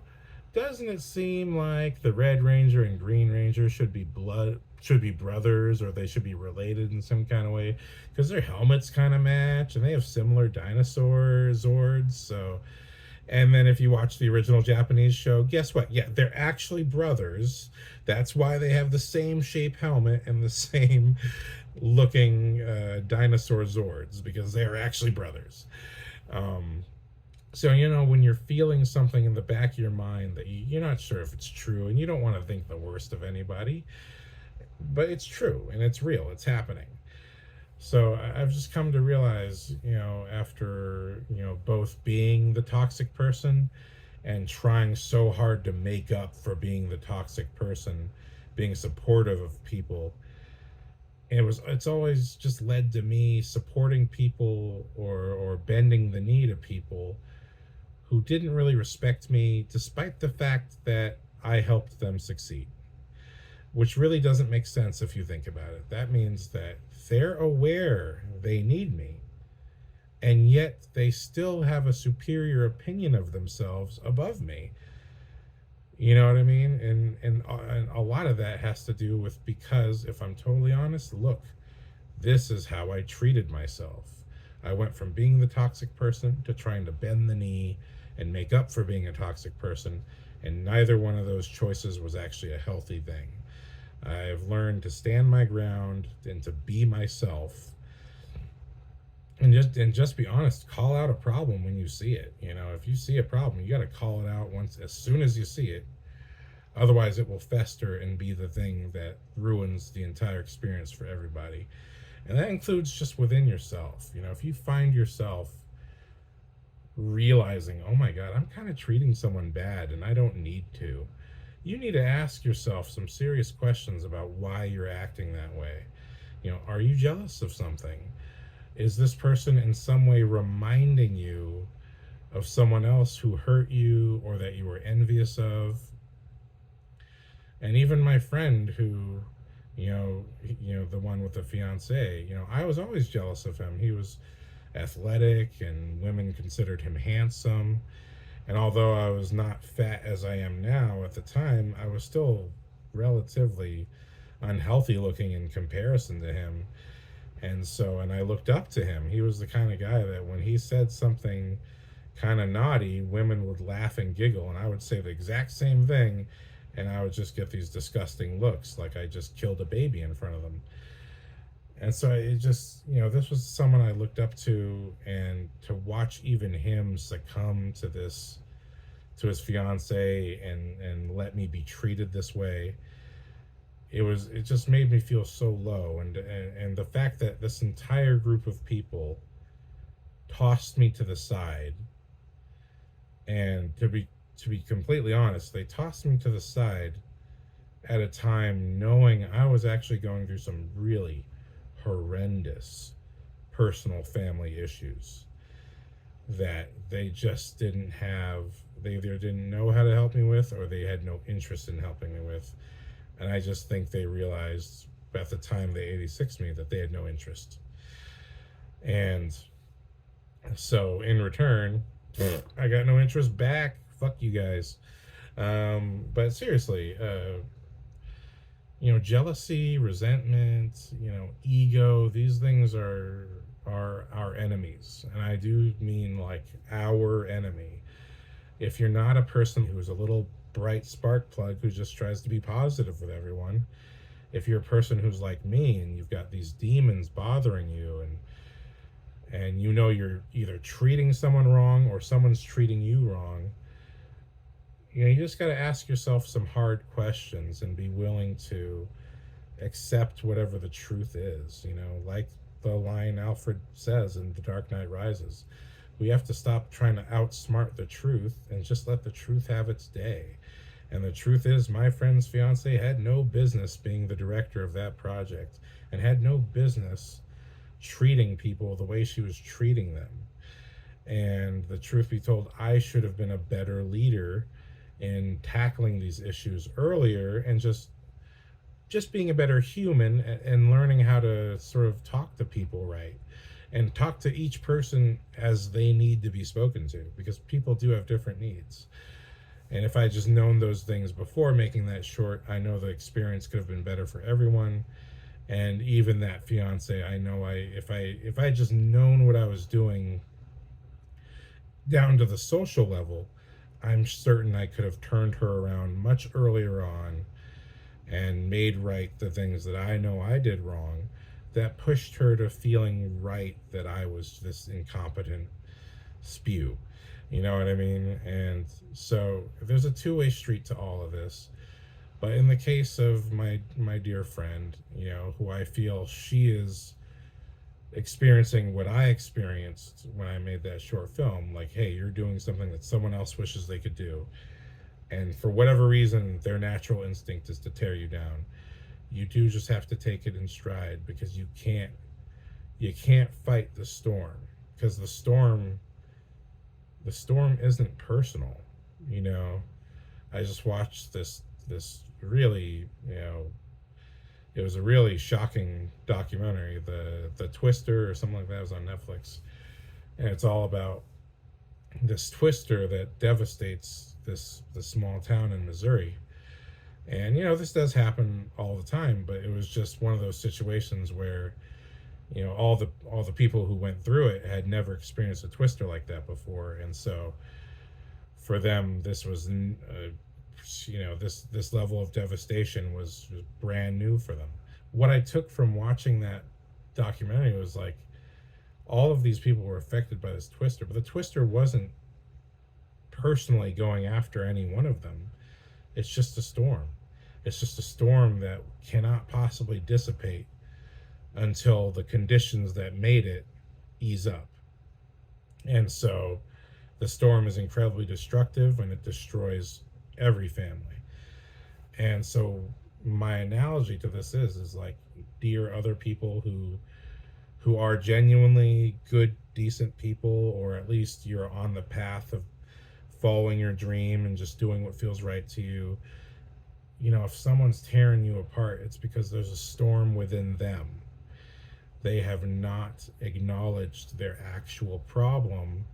doesn't it seem like the Red Ranger and Green Ranger should be brothers, or they should be related in some kind of way, because their helmets kind of match and they have similar dinosaur zords. So, and then if you watch the original Japanese show, guess what? Yeah, they're actually brothers. That's why they have the same shape helmet and the same looking dinosaur zords, because they are actually brothers. Um, so, when you're feeling something in the back of your mind that you're not sure if it's true, and you don't want to think the worst of anybody, but it's true and it's real, it's happening. So I've just come to realize, after, both being the toxic person and trying so hard to make up for being the toxic person, being supportive of people, it's always just led to me supporting people, or bending the knee to people who didn't really respect me, despite the fact that I helped them succeed. Which really doesn't make sense if you think about it. That means that they're aware they need me, and yet they still have a superior opinion of themselves above me. You know what I mean? And a lot of that has to do with, because if I'm totally honest, look, this is how I treated myself. I went from being the toxic person to trying to bend the knee and make up for being a toxic person, and neither one of those choices was actually a healthy thing. I've learned to stand my ground and to be myself, and just be honest. Call out a problem when you see it. If you see a problem, you got to call it out once, as soon as you see it. Otherwise, it will fester and be the thing that ruins the entire experience for everybody. And that includes just within yourself. If you find yourself realizing, oh my God, I'm kind of treating someone bad and I don't need to, you need to ask yourself some serious questions about why you're acting that way. Are you jealous of something? Is this person in some way reminding you of someone else who hurt you, or that you were envious of? And even my friend who, the one with the fiance, I was always jealous of him. He was athletic and women considered him handsome. And although I was not fat as I am now, at the time, I was still relatively unhealthy looking in comparison to him. And I looked up to him. He was the kind of guy that when he said something kind of naughty, women would laugh and giggle, and I would say the exact same thing, and I would just get these disgusting looks like I just killed a baby in front of them. And so it just, this was someone I looked up to, and to watch even him succumb to this, to his fiance, and let me be treated this way, it just made me feel so low. And the fact that this entire group of people tossed me to the side, and to be completely honest, they tossed me to the side at a time knowing I was actually going through some really horrendous personal family issues that they just didn't have. They either didn't know how to help me with, or they had no interest in helping me with. And I just think they realized at the time they 86 me that they had no interest. And So in return, I got no interest back. Fuck you guys. But seriously, jealousy, resentment, ego, these things are our enemies. And I do mean like our enemy. If you're not a person who's a little bright spark plug who just tries to be positive with everyone, if you're a person who's like me and you've got these demons bothering you, and you're either treating someone wrong or someone's treating you wrong, you just got to ask yourself some hard questions and be willing to accept whatever the truth is. Like the line Alfred says in The Dark Knight Rises, we have to stop trying to outsmart the truth and just let the truth have its day. And the truth is, my friend's fiance had no business being the director of that project and had no business treating people the way she was treating them. And the truth be told, I should have been a better leader in tackling these issues earlier and just being a better human and learning how to sort of talk to people right and talk to each person as they need to be spoken to, because people do have different needs. And if I just known those things before making that short, I know the experience could have been better for everyone. And even that fiance, I know if I just known what I was doing down to the social level, I'm certain I could have turned her around much earlier on and made right the things that I know I did wrong that pushed her to feeling right that I was this incompetent spew. You know what I mean? And so there's a two-way street to all of this. But in the case of my dear friend, who I feel she is experiencing what I experienced when I made that short film, like, hey, you're doing something that someone else wishes they could do. And for whatever reason, their natural instinct is to tear you down. You do just have to take it in stride, because you can't fight the storm, because the storm isn't personal. you know I just watched this really, it was a really shocking documentary, the Twister or something like that. It was on Netflix, and it's all about this twister that devastates this small town in Missouri. And this does happen all the time, but it was just one of those situations where all the people who went through it had never experienced a twister like that before. And so for them, this was this level of devastation was brand new for them. What I took from watching that documentary was like, all of these people were affected by this twister, but the twister wasn't personally going after any one of them. It's just a storm. It's just a storm that cannot possibly dissipate until the conditions that made it ease up. And so the storm is incredibly destructive, and it destroys every family. And so my analogy to this is like, dear other people who are genuinely good, decent people, or at least you're on the path of following your dream and just doing what feels right to you. If someone's tearing you apart, it's because there's a storm within them. They have not acknowledged their actual problem,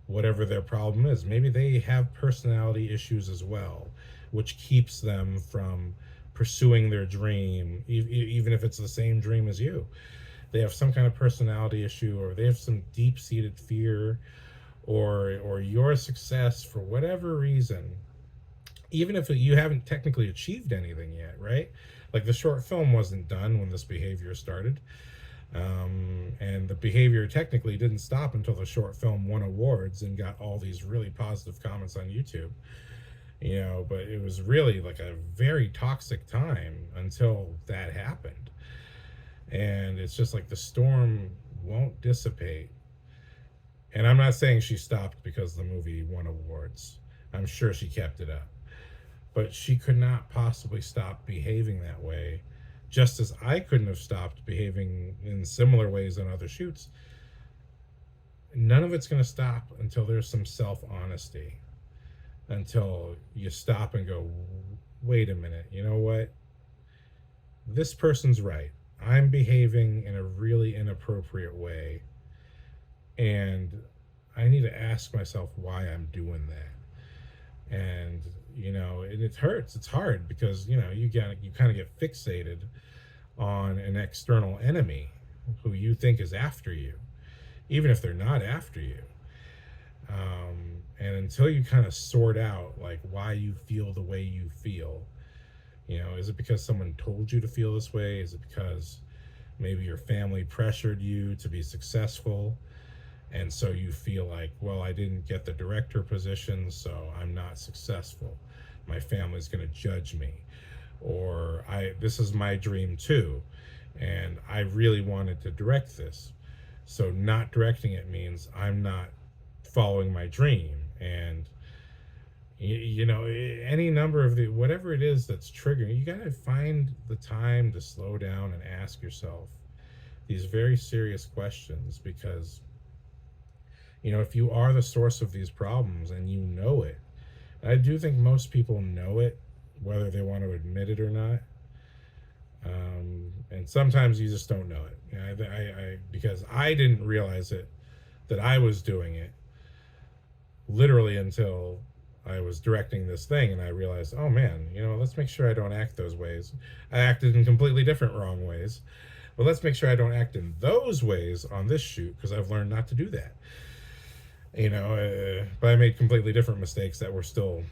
whatever their problem is. Maybe they have personality issues as well, which keeps them from pursuing their dream, even if it's the same dream as you. They have some kind of personality issue, or they have some deep-seated fear, or your success, for whatever reason, even if you haven't technically achieved anything yet, right? Like, the short film wasn't done when this behavior started. And the behavior technically didn't stop until the short film won awards and got all these really positive comments on YouTube. But it was really like a very toxic time until that happened. And it's just like the storm won't dissipate. And I'm not saying she stopped because the movie won awards. I'm sure she kept it up. But she could not possibly stop behaving that way, just as I couldn't have stopped behaving in similar ways on other shoots. None of it's going to stop until there's some self-honesty, until you stop and go, wait a minute, you know what? This person's right. I'm behaving in a really inappropriate way, And I need to ask myself why I'm doing that. And it hurts. It's hard because you kind of get fixated on an external enemy who you think is after you, even if they're not after you. And until you kind of sort out like why you feel the way you feel, is it because someone told you to feel this way? Is it because maybe your family pressured you to be successful? And so you feel like, well, I didn't get the director position, so I'm not successful. My family's going to judge me. Or this is my dream too, and I really wanted to direct this. So not directing it means I'm not following my dream. And any number of whatever it is that's triggering, you got to find the time to slow down and ask yourself these very serious questions, because if you are the source of these problems and you know it, I do think most people know it, whether they want to admit it or not. And sometimes you just don't know it. Because I didn't realize it, that I was doing it, literally until I was directing this thing, and I realized, oh man, let's make sure I don't act those ways. I acted in completely different wrong ways, but let's make sure I don't act in those ways on this shoot, because I've learned not to do that. But I made completely different mistakes that were still,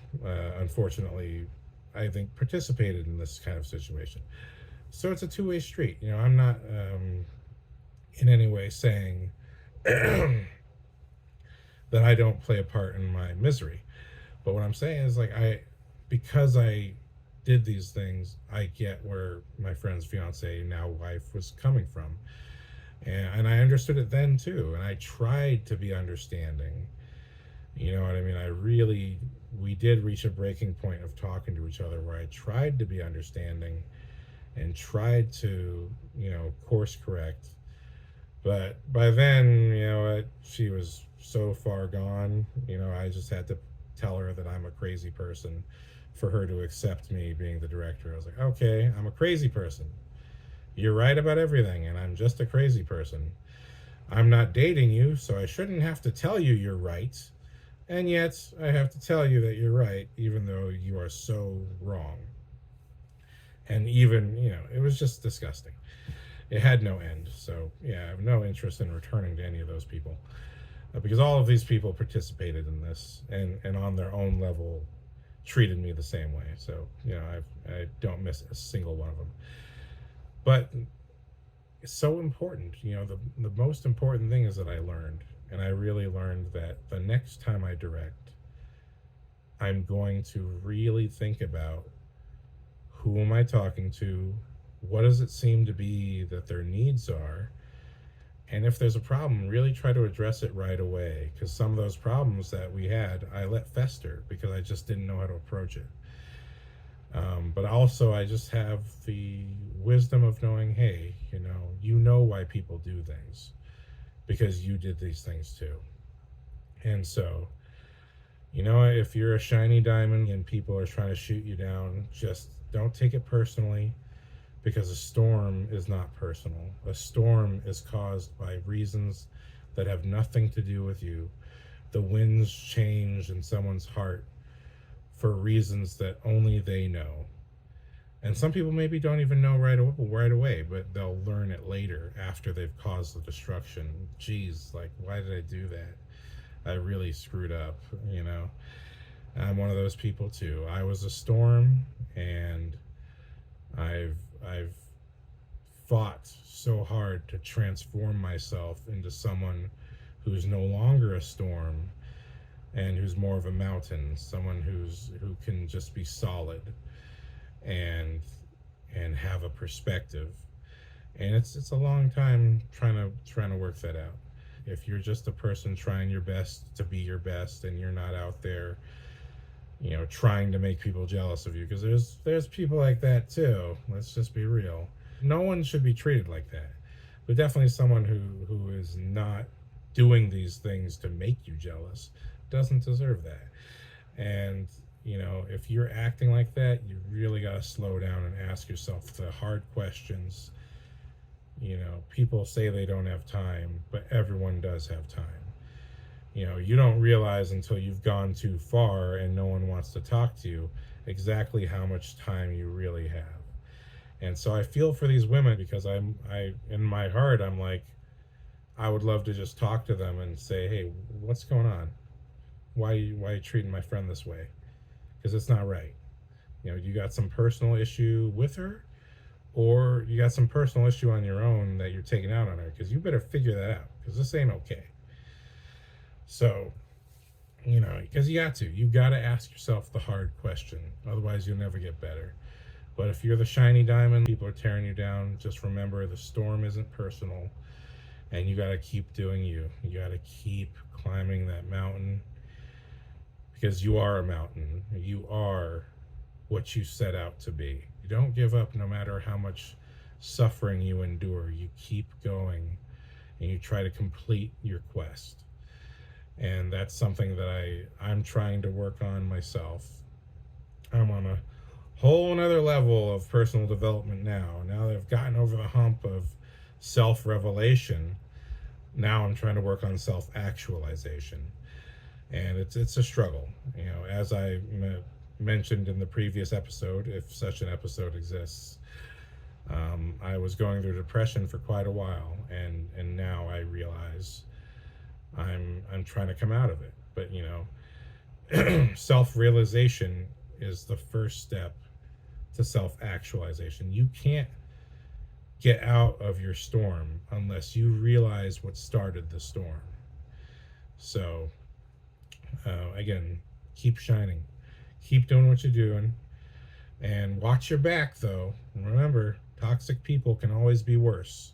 unfortunately, I think, participated in this kind of situation. So it's a two-way street. I'm not in any way saying that I don't play a part in my misery. But what I'm saying is, like, because I did these things, I get where my friend's fiance, now wife, was coming from. And I understood it then too. And I tried to be understanding. You know what I mean? We did reach a breaking point of talking to each other where I tried to be understanding and tried to, course correct. But by then, she was so far gone, I just had to tell her that I'm a crazy person for her to accept me being the director. I was like, okay, I'm a crazy person. You're right about everything, and I'm just a crazy person. I'm not dating you, so I shouldn't have to tell you you're right. And yet, I have to tell you that you're right, even though you are so wrong. And even, it was just disgusting. It had no end. So, yeah, I have no interest in returning to any of those people. Because all of these people participated in this, and on their own level treated me the same way. So, I don't miss a single one of them. But it's so important. The most important thing is that I learned, and I really learned that the next time I direct, I'm going to really think about who am I talking to, what does it seem to be that their needs are, and if there's a problem, really try to address it right away. Because some of those problems that we had, I let fester because I just didn't know how to approach it. But also, I just have the wisdom of knowing, hey, you know why people do things, because you did these things too. And so, if you're a shiny diamond and people are trying to shoot you down, just don't take it personally, because a storm is not personal. A storm is caused by reasons that have nothing to do with you. The winds change in someone's heart for reasons that only they know. And some people maybe don't even know right away, but they'll learn it later after they've caused the destruction. Geez, like, why did I do that? I really screwed up, I'm one of those people too. I was a storm, and I've fought so hard to transform myself into someone who's no longer a storm and who's more of a mountain, someone who can just be solid and have a perspective. And it's a long time trying to work that out. If you're just a person trying your best to be your best, and you're not out there, trying to make people jealous of you, because there's people like that too. Let's just be real. No one should be treated like that, but definitely someone who is not doing these things to make you jealous doesn't deserve that. And if you're acting like that, you really got to slow down and ask yourself the hard questions. People say they don't have time, but everyone does have time. You don't realize until you've gone too far and no one wants to talk to you exactly how much time you really have. And so I feel for these women, because I in my heart I'm like, I would love to just talk to them and say, hey, what's going on? Why are you treating my friend this way? Because it's not right. You got some personal issue with her, or you got some personal issue on your own that you're taking out on her, because you better figure that out, because this ain't okay. So, because you got to ask yourself the hard question. Otherwise, you'll never get better. But if you're the shiny diamond, people are tearing you down, just remember the storm isn't personal, and you got to keep doing you. You got to keep climbing that mountain, because you are a mountain. You are what you set out to be. You don't give up no matter how much suffering you endure. You keep going and you try to complete your quest. And that's something that I'm trying to work on myself. I'm on a whole nother level of personal development now. Now that I've gotten over the hump of self-revelation, now I'm trying to work on self-actualization. And it's a struggle. As I mentioned in the previous episode, if such an episode exists, I was going through depression for quite a while, and now I realize I'm trying to come out of it. But self-realization is the first step to self-actualization. You can't get out of your storm unless you realize what started the storm. So again, keep shining, keep doing what you're doing, and watch your back. Though, remember, toxic people can always be worse.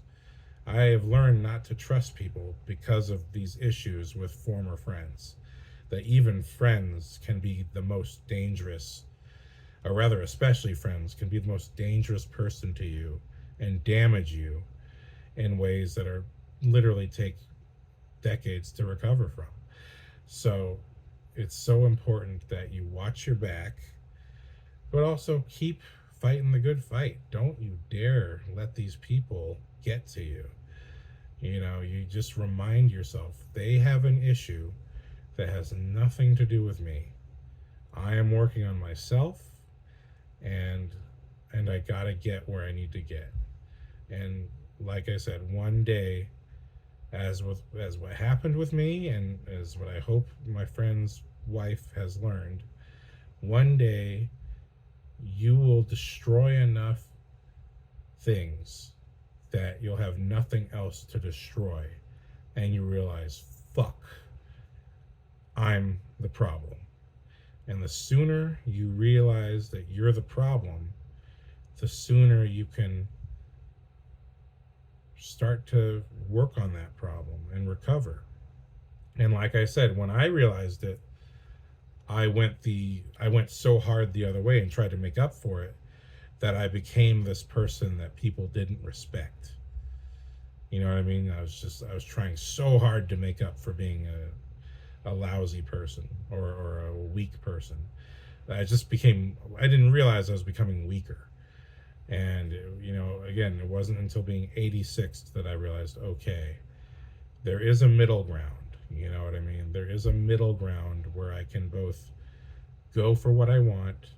I have learned not to trust people because of these issues with former friends, that even friends can be the most dangerous, or rather especially friends can be the most dangerous person to you and damage you in ways that are literally take decades to recover from. So it's so important that you watch your back, but also keep fighting the good fight. Don't you dare let these people get to you. You just remind yourself, they have an issue that has nothing to do with me. I am working on myself, and I gotta get where I need to get. And like I said, one day, as what happened with me, and as what I hope my friend's wife has learned, one day you will destroy enough things that you'll have nothing else to destroy, and you realize, fuck, I'm the problem. And the sooner you realize that you're the problem, the sooner you can start to work on that problem and recover. And like I said, when I realized it, I went so hard the other way and tried to make up for it, that I became this person that people didn't respect. You know what I mean? I was trying so hard to make up for being a lousy person, or a weak person. I didn't realize I was becoming weaker. And, again, it wasn't until being 86th that I realized, okay, there is a middle ground. You know what I mean? There is a middle ground where I can both go for what I want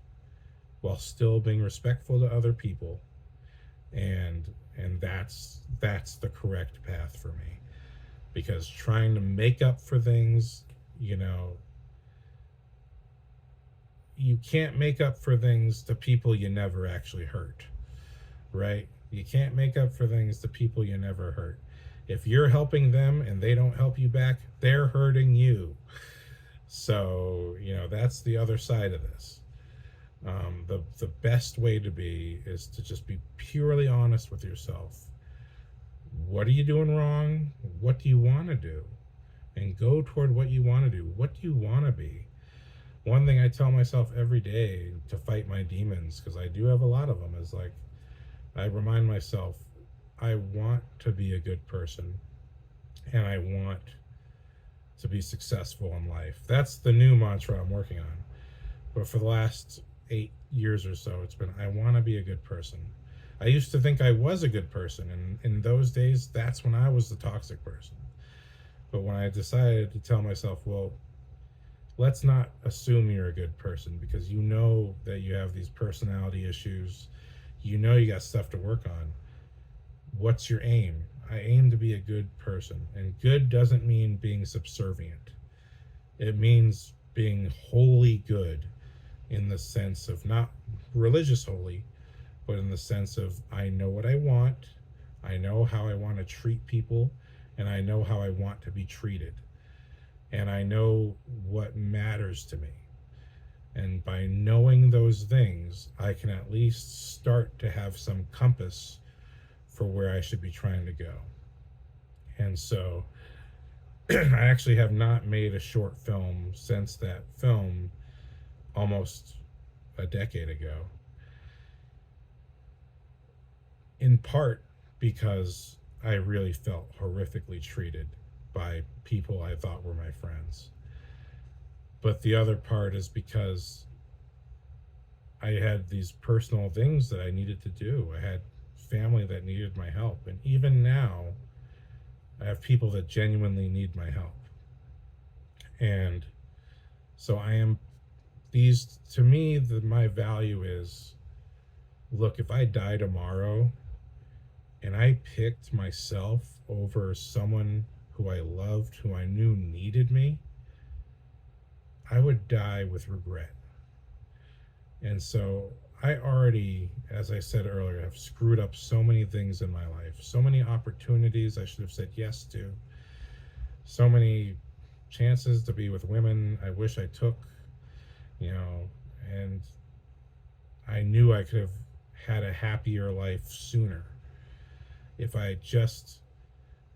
while still being respectful to other people. And that's the correct path for me. Because trying to make up for things, you can't make up for things to people you never actually hurt. Right? You can't make up for things to people you never hurt. If you're helping them and they don't help you back, they're hurting you. So, that's the other side of this. The best way to be is to just be purely honest with yourself. What are you doing wrong? What do you want to do? And go toward what you want to do. What do you want to be? One thing I tell myself every day to fight my demons, because I do have a lot of them, is like, I remind myself, I want to be a good person, and I want to be successful in life. That's the new mantra I'm working on. But for the last 8 years or so, it's been, I want to be a good person. I used to think I was a good person, and in those days, that's when I was the toxic person. But when I decided to tell myself, well, let's not assume you're a good person, because you know that you have these personality issues, you know you got stuff to work on. What's your aim? I aim to be a good person. And good doesn't mean being subservient, it means being wholly good, in the sense of not religious holy, but in the sense of I know what I want, I know how I want to treat people, and I know how I want to be treated. And I know what matters to me. And by knowing those things, I can at least start to have some compass for where I should be trying to go. And so I actually have not made a short film since that film almost a decade ago, in part because I really felt horrifically treated by people I thought were my friends. But the other part is because I had these personal things that I needed to do. I had family that needed my help. And even now, I have people that genuinely need my help. And so I am, these, to me, my value is, look, if I die tomorrow and I picked myself over someone who I loved, who I knew needed me, I would die with regret. And so I already, as I said earlier, have screwed up so many things in my life, so many opportunities I should have said yes to, so many chances to be with women I wish I took, you know, and I knew I could have had a happier life sooner if I had just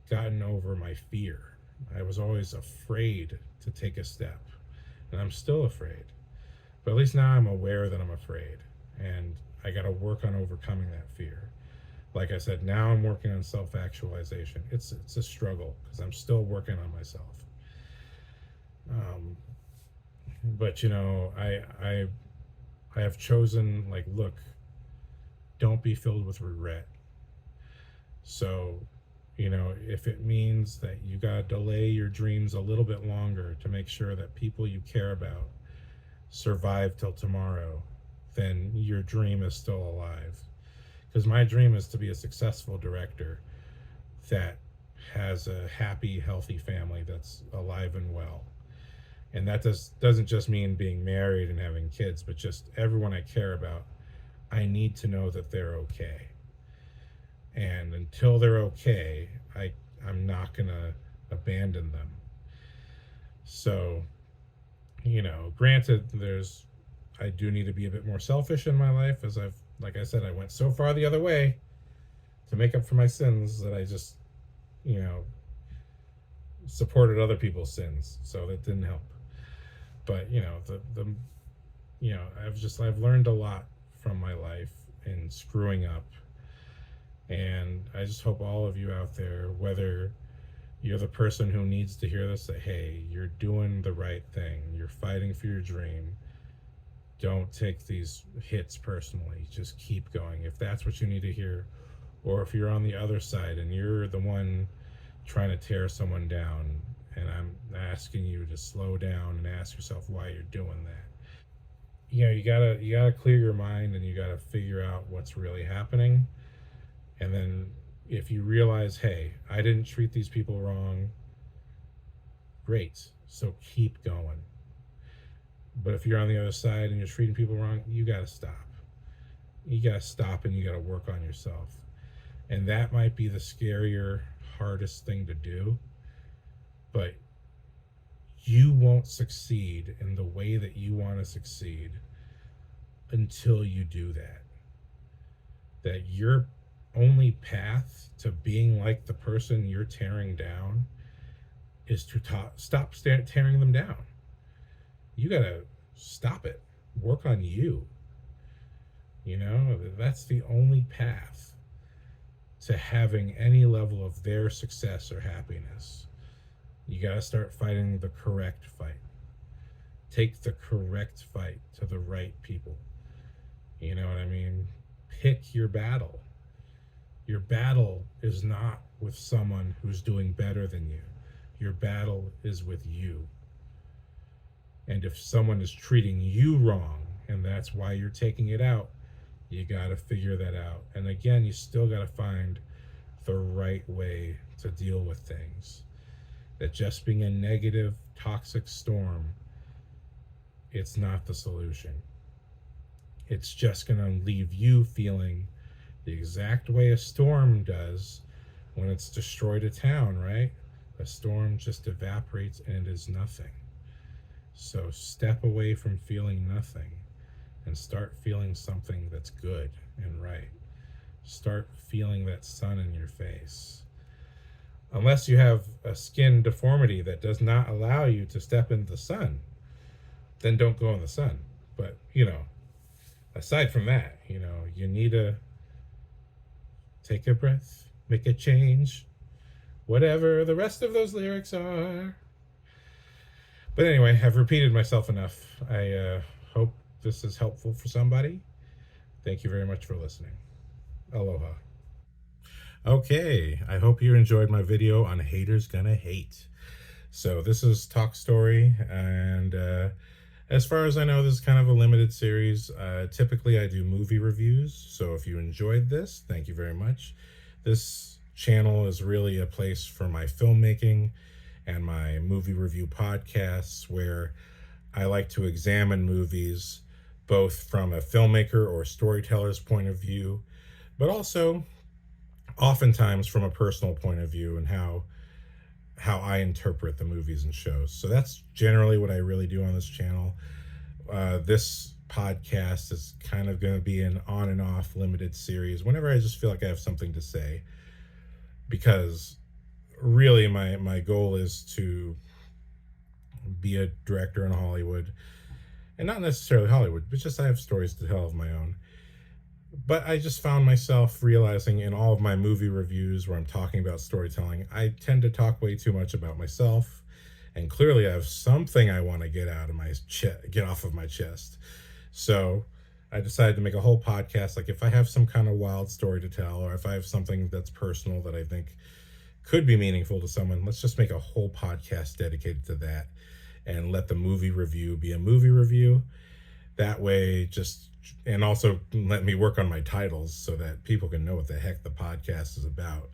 gotten over my fear. I was always afraid to take a step, and I'm still afraid. But at least now I'm aware that I'm afraid, and I got to work on overcoming that fear. Like I said, now I'm working on self-actualization. It's a struggle because I'm still working on myself. But you know, I have chosen, like, look, don't be filled with regret. So, you know, if it means that you got to delay your dreams a little bit longer to make sure that people you care about survive till tomorrow, then your dream is still alive. Because my dream is to be a successful director that has a happy, healthy family that's alive and well. And that doesn't just mean being married and having kids, but just everyone I care about. I need to know that they're okay. And until they're okay, I'm not going to abandon them. So, you know, granted, I do need to be a bit more selfish in my life, as like I said, I went so far the other way to make up for my sins that I just, you know, supported other people's sins. So that didn't help. But, you know, you know, I've learned a lot from my life in screwing up. And I just hope all of you out there, whether you're the person who needs to hear this, that, hey, you're doing the right thing, you're fighting for your dream, don't take these hits personally, just keep going if that's what you need to hear. Or if you're on the other side and you're the one trying to tear someone down, and I'm asking you to slow down and ask yourself why you're doing that. You know, you gotta clear your mind, and you gotta figure out what's really happening. And then if you realize, hey, I didn't treat these people wrong, great, so keep going. But if you're on the other side and you're treating people wrong, you gotta stop. You gotta stop, and you gotta work on yourself. And that might be the scarier, hardest thing to do, but you won't succeed in the way that you want to succeed until you do that. That your only path to being like the person you're tearing down is to stop tearing them down. You gotta stop it. Work on you. You know, that's the only path to having any level of their success or happiness. You gotta start fighting the correct fight. Take the correct fight to the right people. You know what I mean? Pick your battle. Your battle is not with someone who's doing better than you. Your battle is with you. And if someone is treating you wrong and that's why you're taking it out, you got to figure that out. And again, you still got to find the right way to deal with things. That just being a negative, toxic storm, it's not the solution. It's just going to leave you feeling the exact way a storm does when it's destroyed a town, right? A storm just evaporates and is nothing. So step away from feeling nothing and start feeling something that's good and right. Start feeling that sun in your face. Unless you have a skin deformity that does not allow you to step into the sun, then don't go in the sun. But, aside from that, you need to take a breath, make a change, whatever the rest of those lyrics are. But anyway, I've repeated myself enough. I hope this is helpful for somebody. Thank you very much for listening. Aloha. Okay, I hope you enjoyed my video on Haters Gonna Hate. So this is Talk Story, and as far as I know, this is kind of a limited series. Typically, I do movie reviews, so if you enjoyed this, thank you very much. This channel is really a place for my filmmaking and my movie review podcasts, where I like to examine movies both from a filmmaker or storyteller's point of view, but also oftentimes from a personal point of view and how I interpret the movies and shows. So that's generally what I really do on this channel. This podcast is kind of going to be an on and off limited series whenever I just feel like I have something to say, because really my goal is to be a director in Hollywood, and not necessarily Hollywood, but just I have stories to tell of my own. But I just found myself realizing in all of my movie reviews where I'm talking about storytelling, I tend to talk way too much about myself. And clearly I have something I want to get off of my chest. So I decided to make a whole podcast. Like, if I have some kind of wild story to tell, or if I have something that's personal that I think could be meaningful to someone, let's just make a whole podcast dedicated to that and let the movie review be a movie review. That way, and also let me work on my titles so that people can know what the heck the podcast is about.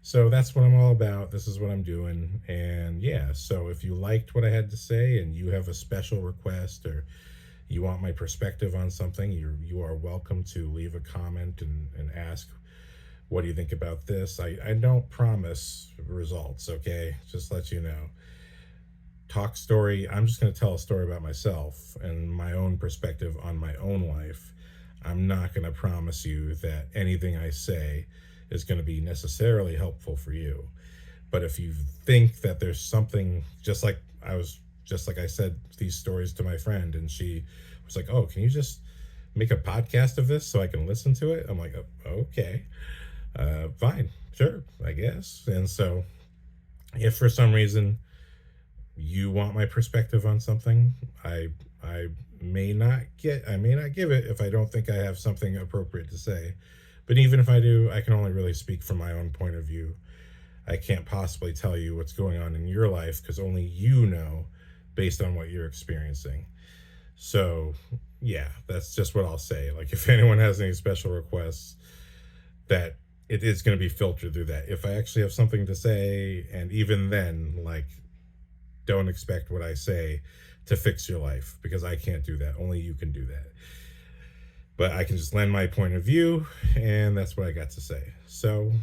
So that's what I'm all about. This is what I'm doing. And yeah, so if you liked what I had to say and you have a special request, or you want my perspective on something, you are welcome to leave a comment and ask, what do you think about this? I don't promise results, okay? Just let you know. Talk Story, I'm just going to tell a story about myself and my own perspective on my own life. I'm not going to promise you that anything I say is going to be necessarily helpful for you. But if you think that there's something, just like I said these stories to my friend, and she was like, oh, can you just make a podcast of this so I can listen to it? I'm like, oh, okay, fine, sure, I guess. And so if for some reason you want my perspective on something, I may not give it if I don't think I have something appropriate to say. But even if I do, I can only really speak from my own point of view. I can't possibly tell you what's going on in your life, because only you know based on what you're experiencing. So yeah, that's just what I'll say. Like, if anyone has any special requests, that it is going to be filtered through that. If I actually have something to say, and even then, like, don't expect what I say to fix your life, because I can't do that. Only you can do that. But I can just lend my point of view, and that's what I got to say. So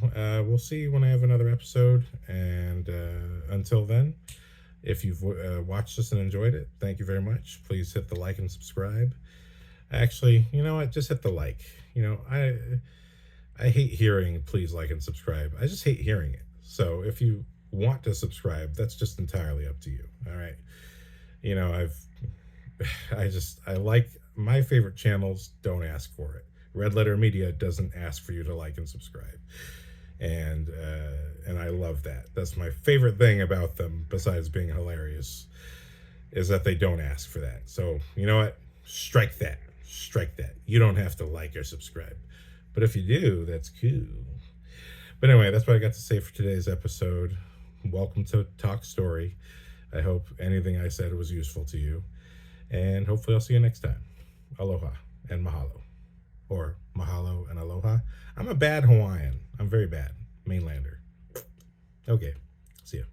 we'll see when I have another episode. And until then, if you've watched this and enjoyed it, thank you very much. Please hit the like and subscribe. Actually, you know what? Just hit the like. I hate hearing please like and subscribe. I just hate hearing it. So if you want to subscribe, that's just entirely up to you. All right. I like my favorite channels don't ask for it. Red Letter Media doesn't ask for you to like and subscribe. And I love that. That's my favorite thing about them, besides being hilarious, is that they don't ask for that. So you know what? Strike that. You don't have to like or subscribe. But if you do, that's cool. But anyway, that's what I got to say for today's episode. Welcome to Talk Story. I hope anything I said was useful to you. And hopefully I'll see you next time. Aloha and mahalo. Or mahalo and aloha. I'm a bad Hawaiian. I'm very bad. Mainlander. Okay. See ya.